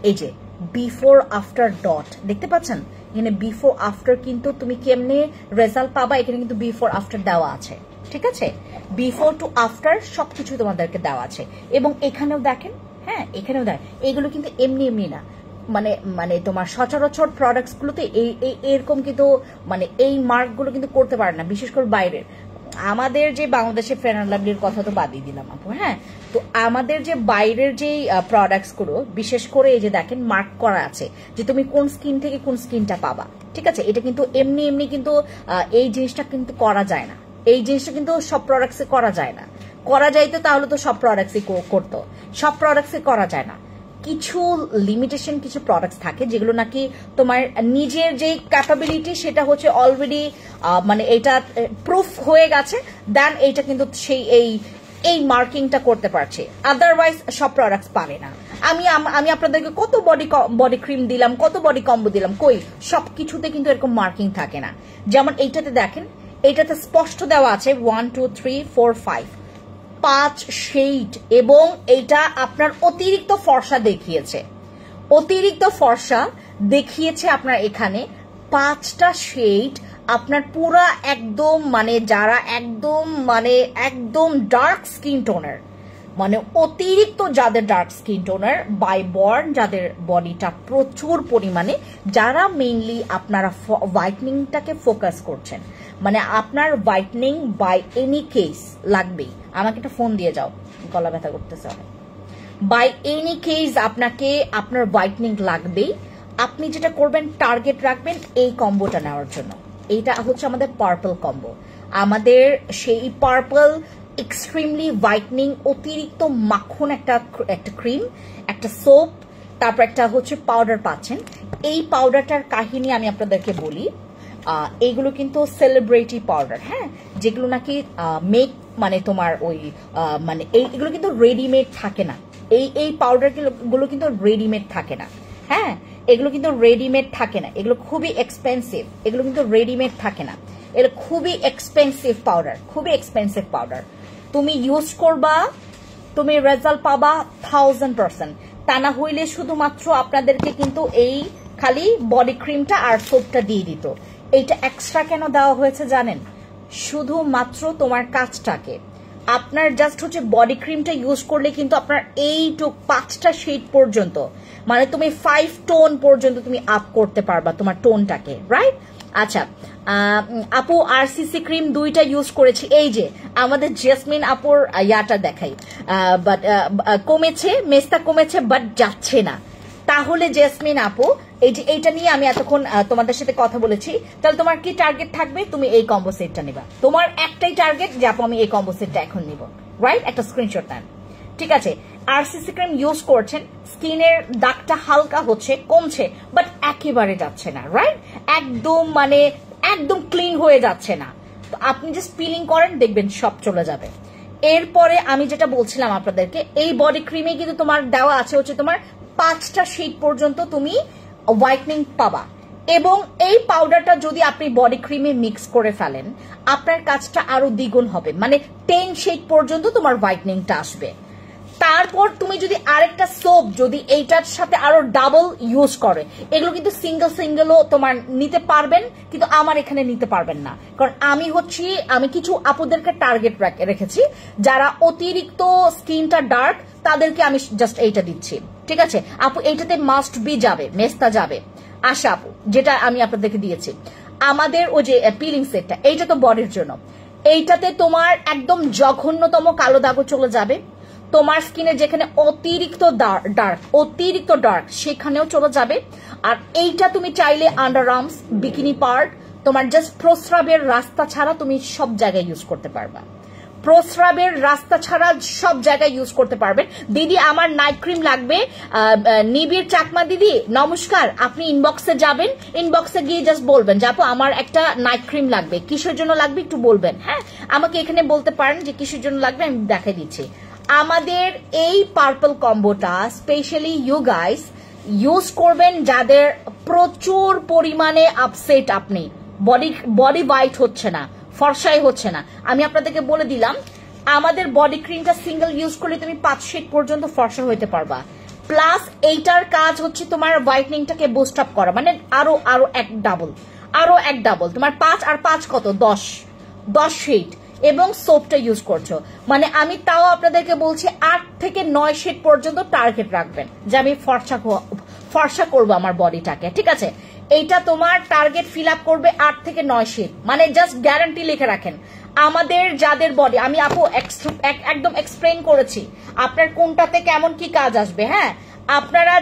এই যে বিফোর আফটার ডট দেখতে পাচ্ছেন, এখানে বিফোর আফটার কিন্তু তুমি কেমনে রেজাল্ট পাবা, এখানে কিন্তু বিফোর আফটার দেওয়া আছে। ঠিক আছে, বিফোর টু আফটার সবকিছু তোমাদেরকে দেওয়া আছে। এবং এখানেও দেখেন, হ্যাঁ এখানেও দেখ, এইগুলো কিন্তু এমনি না, মানে তোমার সচরাচর প্রোডাক্টস গুলোতে এরকম কিন্তু মানে এই মার্কগুলো কিন্তু করতে পারে না, বিশেষ করে বাইরের। আমাদের যে বাংলাদেশের ফেয়ার অ্যান্ড লাভলির কথা তো বাদই দিলাম আপু, হ্যাঁ, তো আমাদের যে বাইরের যে প্রোডাক্টস গুলো বিশেষ করে এই যে দেখেন মার্ক করা আছে যে তুমি কোন স্কিন থেকে কোন স্কিনটা পাবা। ঠিক আছে, এটা কিন্তু এমনি কিন্তু এই জিনিসটা কিন্তু করা যায় না, এই জিনিসটা কিন্তু সব প্রোডাক্টসে করা যায় না। করা যাইতো তাহলে তো সব প্রোডাক্টসই করতো, সব প্রোডাক্টসে করা যায় না। কিছু লিমিটেশন কিছু প্রোডাক্টস থাকে যেগুলো নাকি তোমার নিজের যে ক্যাপাবিলিটি সেটা হচ্ছে অলরেডি মানে এটা প্রুফ হয়ে গেছে, দেন এইটা কিন্তু সেই এই মার্কিংটা করতে পারছে, আদারওয়াইজ সব প্রোডাক্টস পারে না। আমি আপনাদেরকে কত বডি ক্রিম দিলাম, কত বডি কম্বো দিলাম, কই সবকিছুতে কিন্তু এরকম মার্কিং থাকে না। যেমন এইটাতে দেখেন, এইটাতে স্পষ্ট দেওয়া আছে 1 2 3 4 5 5 শেড, এবং এইটা আপনার অতিরিক্ত ফর্সা দেখিয়েছে আপনার এখানে 5টা শেড আপনার পুরা একদম মানে যারা একদম ডার্ক স্কিন টোনার, মানে অতিরিক্ত যাদের dark skin toner by born, যাদের বডিটা প্রচুর পরিমাণে, যারা মেইনলি আপনারা হোয়াইটনিংটাকে ফোকাস করছেন, মানে আপনার হোয়াইটনিং বাই এনি কেস লাগবেই। আমাকে একটা ফোন দিয়ে যাও, গলা ব্যথা করতেছে অনেক। বাই এনি কেস আপনাকে আপনার হোয়াইটনিং লাগবেই। আপনি যেটা করবেন, টার্গেট রাখবেন এই কম্বোটা নেওয়ার জন্য। এইটা হচ্ছে আমাদের পার্পল কম্বো, আমাদের সেই পার্পল এক্সট্রিমলি হোয়াইটনিং অতিরিক্ত মাখন একটা ক্রিম, একটা সোপ, তারপর একটা হচ্ছে পাউডার পাচ্ছেন। এই পাউডারটার কাহিনী আমি আপনাদেরকে বলি। এইগুলো কিন্তু সেলিব্রিটি পাউডার, হ্যাঁ, যেগুলো নাকি মেক মানে তোমার ওই মানে এইগুলো কিন্তু রেডিমেড থাকে না, এই পাউডার গুলো কিন্তু রেডিমেড থাকে না। হ্যাঁ, এগুলো কিন্তু রেডিমেড থাকে না, এগুলো খুবই এক্সপেন্সিভ, এগুলো কিন্তু রেডিমেড থাকে না, এগুলো খুবই এক্সপেন্সিভ পাউডার, খুবই এক্সপেন্সিভ পাউডার। তুমি ইউজ করবা, তুমি রেজাল্ট পাবা 1000%। তা না হইলে শুধুমাত্র আপনাদেরকে কিন্তু এই খালি বডি ক্রিমটা আর সোপটা দিয়ে দিত। এইটা এক্সট্রা কেন দেওয়া হয়েছে জানেন? শুধুমাত্র তোমার কাজটাকে, আপনার জাস্ট হচ্ছে বডি ক্রিমটা ইউজ করলে কিন্তু আপনার এইটুক 5টা শেড পর্যন্ত, মানে তুমি 5 টোন পর্যন্ত তুমি আপ করতে পারবা তোমার টোনটাকে, রাইট? আচ্ছা আপু আরসিসি ক্রিম 2টা ইউজ করেছি। এই যে আমাদের জেসমিন আপুর ইয়াটা দেখাই, বাট কমেছে, মেস্তা কমেছে, বাট যাচ্ছে না। তাহলে জেসমিন আপু এই যে এইটা নিয়ে আমি এতক্ষণ তোমাদের সাথে কথা বলেছি, তাহলে তোমার কি টার্গেট থাকবে? তুমি এই কম্বো সেটটা নিবা। তোমার একটাই টার্গেট যে আপু আমি এই কম্বো সেটটা এখন নিব, রাইট? একটা স্ক্রিনশট নেন, ঠিক আছে? আরসিসি ক্রিম ইউজ করছেন, স্কিনের দাগটা হালকা হচ্ছে, কমছে, বাট একেবারে যাচ্ছে না, রাইট? একদম মানে একদম ক্লিন হয়ে যাচ্ছে না। তো আপনি জাস্ট পিলিং করেন, দেখবেন সব চলে যাবে। এরপরে আমি যেটা বলছিলাম আপনাদেরকে, এই বডি ক্রিমে কিন্তু তোমার দেওয়া আছে হচ্ছে তোমার 5টা শেড পর্যন্ত তুমি হোয়াইটনিং পাবা, এবং এই পাউডারটা যদি আপনি বডি ক্রিমে মিক্স করে ফেলেন আপনার কাজটা আরো দ্বিগুণ হবে, মানে 10 শেড পর্যন্ত তোমার হোয়াইটনিংটা আসবে। তারপর তুমি যদি আরেকটা সোপ যদি এইটার সাথে আরো ডাবল ইউজ করে, এগুলো কিন্তু সিঙ্গেলও তোমার নিতে পারবেন, কিন্তু আমার এখানে নিতে পারবেন না, কারণ আমি কিছু আপুদেরকে টার্গেট রেখেছি যারা অতিরিক্ত স্কিনটা ডার্ক, তাদেরকে আমি জাস্ট এইটা দিচ্ছি, ঠিক আছে? আপু এইটাতে মাস্ট বি যাবে, মেস্তা যাবে। আশা আপু যেটা আমি আপনাদেরকে দিয়েছি, আমাদের ওই যে পিলিং সেটটা, এইটা তো বডির জন্য, এইটাতে তোমার একদম জঘন্যতম কালো দাগও চলে যাবে, তোমার স্কিনে যেখানে অতিরিক্ত ডার্ক সেখানেও চলে যাবে। আর এইটা তুমি চাইলে আন্ডার আর্মস, বিকিনি পার্ট, তোমার জাস্ট প্রস্রাবের রাস্তা ছাড়া তুমি সব জায়গায় ইউজ করতে পারবা, প্রস্রাবের রাস্তা ছাড়া সব জায়গায় ইউজ করতে পারবেন। দিদি আমার নাইট ক্রিম লাগবে, নিবিড় চাকমা দিদি নমস্কার, আপনি ইনবক্সে যাবেন, ইনবক্সে গিয়ে জাস্ট বলবেন যে আপু আমার একটা নাইট ক্রিম লাগবে, কিসের জন্য লাগবে একটু বলবেন। হ্যাঁ, আমাকে এখানে বলতে পারেন যে কিসের জন্য লাগবে, আমি দেখাই দিচ্ছি। আমাদের এই পার্পল কম্বোটা স্পেশালি ইউ গাইস ইউজ করবেন যাদের প্রচুর পরিমাণে আপসেট, আপনি বডি হোয়াইট হচ্ছে না, ফর্সাই হচ্ছে না। আমি আপনাদেরকে বলে দিলাম আমাদের বডি ক্রিমটা সিঙ্গেল ইউজ করলে তুমি 5 শেড পর্যন্ত ফর্সা হইতে পারবা, প্লাস এইটার কাজ হচ্ছে তোমার হোয়াইটনিংটাকে বুস্ট আপ করা, মানে আরো এক ডাবল তোমার 5 আর 5 কত 10 শেড, এবং সোপটা ইউজ করছো, মানে আমি তাও আপনাদেরকে বলছি 8 থেকে 9 শেড পর্যন্ত টার্গেট রাখবেন যে আমি ফর্সা করবো আমার বডিটাকে, ঠিক আছে? এইটা তোমার টার্গেট ফিল আপ করবে 8 থেকে 9 শেড, মানে জাস্ট গ্যারান্টি লিখে রাখেন। আমাদের যাদের বডি, আমি আপু একদম এক্সপ্লেন করেছি আপনার কোনটাতে কেমন কি কাজ আসবে। হ্যাঁ, আপনারা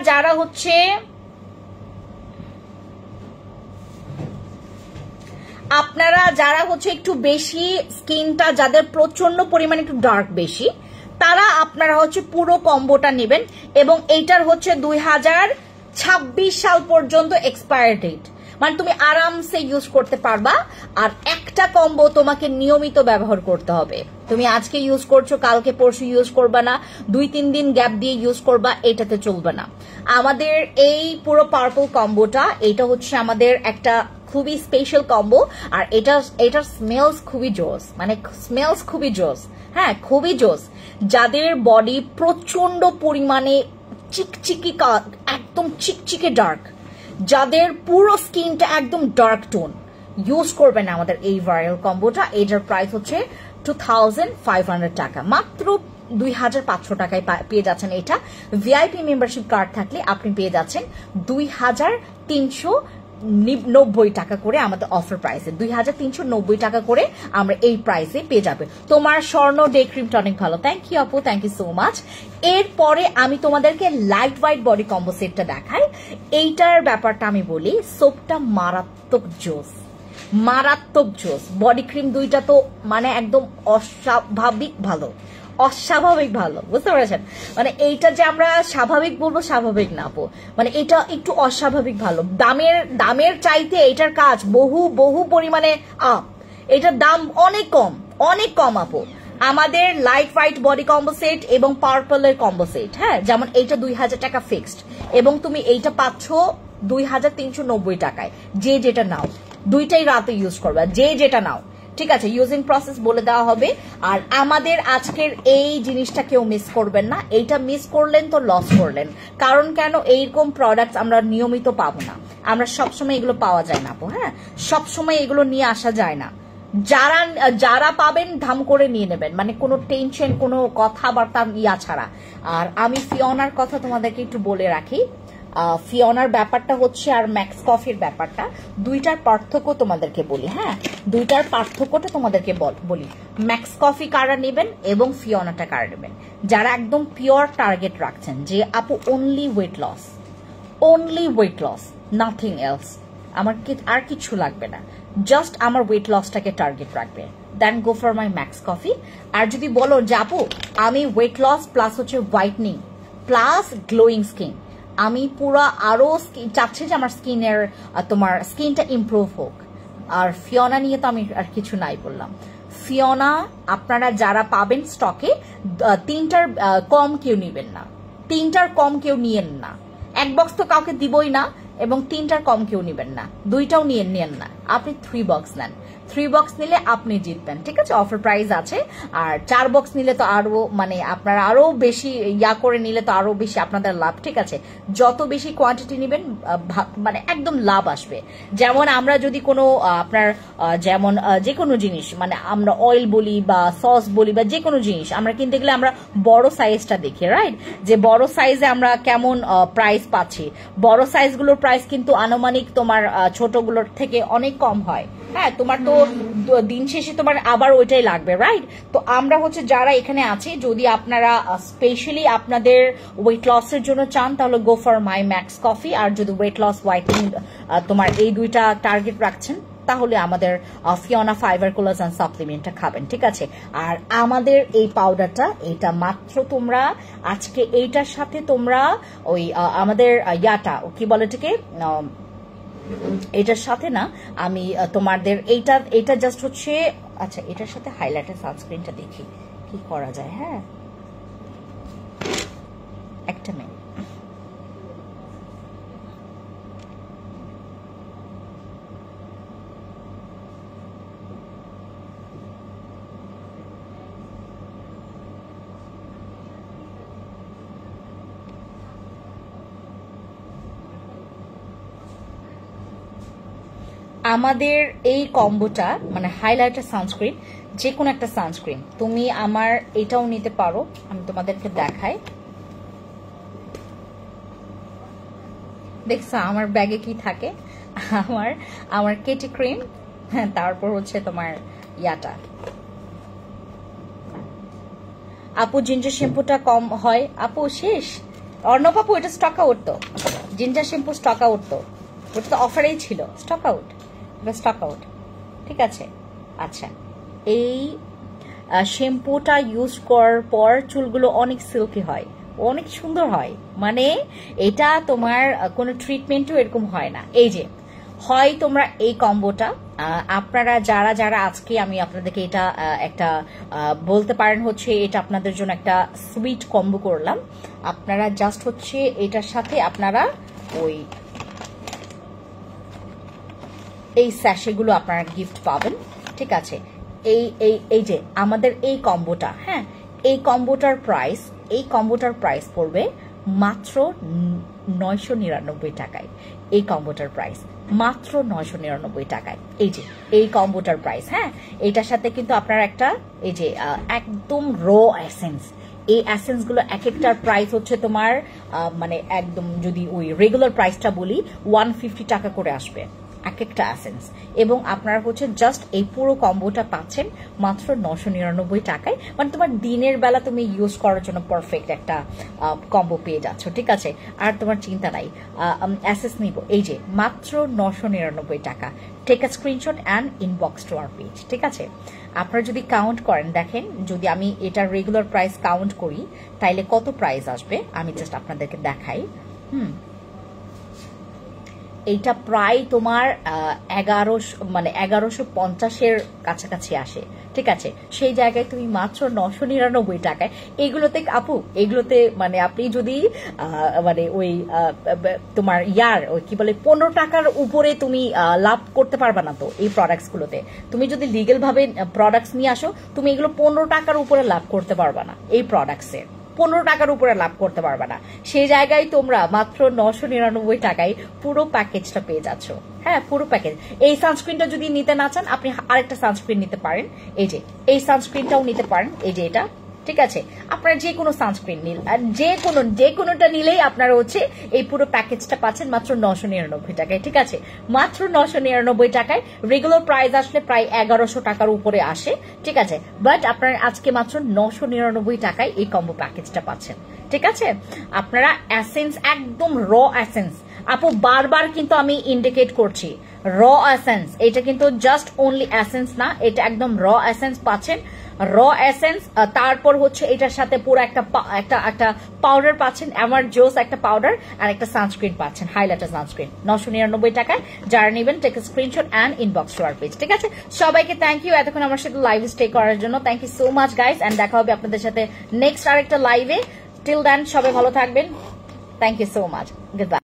যারা হচ্ছে একটু বেশি স্কিনটা, যাদের প্রচন্ড পরিমাণে একটু ডার্ক বেশি, তারা আপনারা হচ্ছে পুরো কম্বোটা নেবেন, এবং এইটার হচ্ছে 2026 সাল পর্যন্ত এক্সপায়ার ডেট, মানে তুমি আরামসে ইউজ করতে পারবা। আর একটা কম্বো তোমাকে নিয়মিত ব্যবহার করতে হবে, তুমি আজকে ইউজ করছো কালকে পরশু ইউজ করবা না, 2-3 দিন গ্যাপ দিয়ে ইউজ করবা, এটাতে চলবে না। আমাদের এই পুরো পার্পল কম্বোটা, এটা হচ্ছে আমাদের একটা খুবই স্পেশাল কম্বো, আর এটার স্মেলস খুবই জোস, মানে স্মেলস খুবই জোস। হ্যাঁ, খুবই জোস। যাদের বডি প্রচন্ড পরিমাণে একদম চিকচিকে ডার্ক, যাদের পুরো স্কিনটা একদম ডার্ক টোন, ইউজ করবেন আমাদের এই ভাইরাল কম্বোটা। এটার প্রাইস হচ্ছে 2500 টাকা, মাত্র 2500 টাকায় পেয়ে যাচ্ছেন। এটা ভিআইপি মেম্বারশিপ কার্ড থাকলে আপনি পেয়ে যাচ্ছেন 2390 টাকা করে, আমাদের অফার প্রাইসে 2390 টাকা করে আমরা এই প্রাইসে পেয়ে যাবে। তোমার স্বর্ণ ডে ক্রিমটা অনেক ভালো, থ্যাংক ইউ আপু, থ্যাংক ইউ সো মাচ। এরপরে আমি তোমাদেরকে লাইট হোয়াইট বডি কম্বো সেটটা দেখাই। এইটার ব্যাপারটা আমি বলি, সোপটা মারাত্মক জোস, বডি ক্রিম 2টা তো মানে একদম অস্বাভাবিক ভালো, বুঝতে পেরেছেন? মানে এইটা যে আমরা স্বাভাবিক বলবো, স্বাভাবিক না আপু, মানে এটা একটু অস্বাভাবিক ভালো। দামের চাইতে এটার কাজ বহু পরিমাণে আপ, এটার দাম অনেক কম আপু। আমাদের light white body combo set এবং পার্পলের কম্বো সেট, হ্যাঁ, যেমন এইটা 2000 টাকা ফিক্সড এবং তুমি এইটা পাচ্ছ 2390 টাকায়। যে যেটা নাও, দুইটাই রাতে ইউজ করবা, যে যেটা নাও, ঠিক আছে। ইউজিং প্রসেস বলে দেওয়া হবে। আর আমাদের আজকের এই জিনিসটা কেউ মিস করবেন না, এইটা মিস করলেন তো লস করলেন। কারণ কেন, এইরকম প্রোডাক্টস আমরা নিয়মিত পাবো না, আমরা সবসময় এগুলো পাওয়া যায় না আপু, হ্যাঁ, সবসময় এগুলো নিয়ে আসা যায় না। যারা যারা পাবেন ধাম করে নিয়ে নেবেন, মানে কোনো টেনশন, কোনো কথাবার্তা ইয়া ছাড়া। আর আমি ফিওনার কথা তোমাদেরকে একটু বলে রাখি। ফিওনার ব্যাপারটা হচ্ছে আর ম্যাক্স কফির ব্যাপারটা, দুইটার পার্থক্য তোমাদেরকে বলি, হ্যাঁ, দুইটার পার্থক্যটা তোমাদেরকে বলি। ম্যাক্স কফি কারা নেবেন এবং ফিওনাটা কারা নেবেন? যারা একদম পিওর টার্গেট রাখছেন যে আপু only weight loss, nothing else, আমার আর কিছু লাগবে না, জাস্ট আমার ওয়েট লসটাকে টার্গেট রাখবে, then go for my max coffee. আর যদি বলো যে আপু আমি ওয়েট লস প্লাস হচ্ছে হোয়াইটনিং প্লাস গ্লোয়িং স্কিন, আমি পুরো আরো চাচ্ছি যে আমার স্কিনের তোমার স্কিনটা ইমপ্রুভ হোক, আর ফিওনা নিয়ে তো আমি আর কিছু নাই বললাম। ফিওনা আপনারা যারা পাবেন স্টকে, তিনটার কম কেউ নিবেন না, তিনটার কম কেউ নিয়েন না। এক বক্স তো কাউকে দিবই না, এবং তিনটার কম কেউ নিবেন না, দুইটাও নিয়েন না, আপনি 3 বক্স নেন। 3 বক্স নিলে আপনি জিতবেন, ঠিক আছে, অফার প্রাইস আছে। আর 4 বক্স নিলে তো আরো, মানে আপনারা আরো বেশি ইয়া করে নিলে তো আরো বেশি আপনাদের লাভ, ঠিক আছে। যত বেশি কোয়ান্টিটি নেবেন মানে একদম লাভ আসবে। যেমন আমরা যদি কোনো আপনার যেমন যে কোনো জিনিস, মানে আমরা অয়েল বলি বা সস বলি বা যে কোনো জিনিস আমরা কিনতে গেলে আমরা বড় সাইজটা দেখি, রাইট, যে বড় সাইজে আমরা কেমন প্রাইস পাচ্ছি। বড় সাইজগুলোর প্রাইস কিন্তু আনুমানিক তোমার ছোটগুলোর থেকে অনেক কম হয়, হ্যাঁ, তোমার তো দিন শেষে তোমার আবার ওইটাই লাগবে, রাইট। তো আমরা হচ্ছে যারা এখানে আছি, যদি আপনারা স্পেশালি আপনাদের ওয়েট লসের জন্য চান তাহলে go for my max coffee. আর যদি ওয়েট লস হোয়াইটেনিং তোমার এই দুইটা টার্গেট রাখছেন তাহলে আমাদের ফিওনা ফাইবার কোলাজেন সাপ্লিমেন্টটা খাবেন, ঠিক আছে। আর আমাদের এই পাউডারটা, এটা মাত্র তোমরা আজকে এইটার সাথে তোমরা ওই আমাদের ইয়াটা কি বলে এটাকে, এটার সাথে না, আমি তোমাদের এইটা জাস্ট হচ্ছে, আচ্ছা এটার সাথে হাইলাইটার সানস্ক্রিনটা দেখি কি করা যায়, হ্যাঁ, একটা মিনিট। আমাদের এই কম্বোটা মানে হাইলাইটার সানস্ক্রিন, যে কোনো একটা সানস্ক্রিন তুমি আমার এটাও নিতে পারো, আমি তোমাদেরকে দেখাই। দেখছো আমার ব্যাগে কি থাকে, আমার কেটি ক্রিম, হ্যাঁ, তারপর হচ্ছে তোমার ইয়াটা। আপু জিঞ্জার শ্যাম্পুটা কম হয়, আপু শেষ, অর্ণব আপু এটা স্টক আউট, তো জিঞ্জার শ্যাম্পু স্টক আউট, তো ওটা তো অফারেই ছিল, স্টক আউট, স্টক আউট, ঠিক আছে। আচ্ছা, এই শ্যাম্পুটা ইউজ করার পর চুলগুলো অনেক সিল্কি হয়, অনেক সুন্দর হয়, মানে এটা তোমার কোনো ট্রিটমেন্টও এরকম হয় না। এই যে হয় তোমরা এই কম্বোটা, আপনারা যারা যারা আজকে আমি আপনাদেরকে এটা একটা বলতে পারেন হচ্ছে এটা আপনাদের জন্য একটা সুইট কম্বো করলাম। আপনারা জাস্ট হচ্ছে এটার সাথে আপনারা ওই এই স্যাশেগুলো আপনারা গিফট পাবেন, ঠিক আছে। এই যে আমাদের এই কম্বোটা, হ্যাঁ, এই কম্বোটার প্রাইস পড়বে মাত্র 999 টাকায়। এই কম্বোটার প্রাইস মাত্র 999 টাকায়। এই যে এই কম্বোটার প্রাইস, হ্যাঁ, এইটার সাথে কিন্তু আপনারা একটা এই যে একদম র এসেন্স, এই এসেন্স গুলো এক একটার প্রাইস হচ্ছে তোমার মানে একদম যদি ওই রেগুলার প্রাইসটা বলি 150 টাকা করে আসবে এক একটা এসেন্স, এবং আপনারা হচ্ছে জাস্ট এই পুরো কম্বোটা পাচ্ছেন মাত্র 999 টাকায়। মানে তোমার দিনের বেলা তুমি ইউজ করার জন্য পারফেক্ট একটা কম্বো পেয়ে যাচ্ছ, ঠিক আছে। আর তোমার চিন্তা নাই অ্যাসেস নিব, এই যে মাত্র 999 টাকা। Take a screenshot and inbox to our page, ঠিক আছে। আপনারা যদি কাউন্ট করেন, দেখেন যদি আমি এটার রেগুলার প্রাইস কাউন্ট করি তাইলে কত প্রাইস আসবে আমি জাস্ট আপনাদেরকে দেখাই। এইটা প্রায় তোমার 1150-এর কাছাকাছি আসে, ঠিক আছে, সেই জায়গায় তুমি মাত্র 999 টাকায় এগুলোতে আপু, এগুলোতে মানে আপনি যদি মানে ওই তোমার ওই কি বলে 15 টাকার উপরে তুমি লাভ করতে পারবা না। তো এই প্রোডাক্টস গুলোতে তুমি যদি লিগেল ভাবে প্রোডাক্টস নিয়ে আসো, তুমি এগুলো 15 টাকার উপরে লাভ করতে পারবা না। এই প্রোডাক্টসে 15 টাকার উপরে লাভ করতে পারবে না। সেই জায়গায় তোমরা মাত্র 999 টাকায় পুরো প্যাকেজটা পেয়ে যাচ্ছ। হ্যাঁ, পুরো প্যাকেজ। এই সানস্ক্রিনটা যদি নিতে না চান, আপনি আরেকটা সানস্ক্রিন নিতে পারেন। এই যে এই সানস্ক্রিনটাও নিতে পারেন, এই যে এটা, ঠিক আছে। আপনার যে কোনো সানস্ক্রিন নিল, যে কোনোটা নিলেই আপনারা হচ্ছে এই পুরো প্যাকেজটা পাচ্ছেন মাত্র 999 টাকায়, ঠিক আছে। মাত্র 999 টাকায়। রেগুলার প্রাইস আসলে প্রায় 1100 টাকার উপরে আসে, ঠিক আছে। বাট আপনারা আজকে মাত্র 999 টাকায় এই কম্বো প্যাকেজটা পাচ্ছেন, ঠিক আছে। আপনারা এসেন্স, একদম র এসেন্স, আপু বারবার কিন্তু আমি ইন্ডিকেট করছি, র এসেন্স। এটা কিন্তু জাস্ট অনলি এসেন্স না, এটা একদম র এসেন্স পাচ্ছেন। র এসেন্স, তারপর হচ্ছে এটার সাথে পুরো একটা পাউডার পাচ্ছেন, আমার জোস একটা পাউডার আর একটা সানস্ক্রিন পাচ্ছেন, হাইলাইটার সানস্ক্রিন 999 টাকায়। যারা নেবেন take screenshot and inbox to our page, ঠিক আছে। সবাইকে থ্যাংক ইউ এতক্ষণ আমার সাথে লাইভ স্টে করার জন্য। Thank you so much guys, and দেখা হবে আপনাদের সাথে নেক্সট আরেকটা লাইভে। টিল দেন সবাই ভালো থাকবেন। Thank you so much, good by.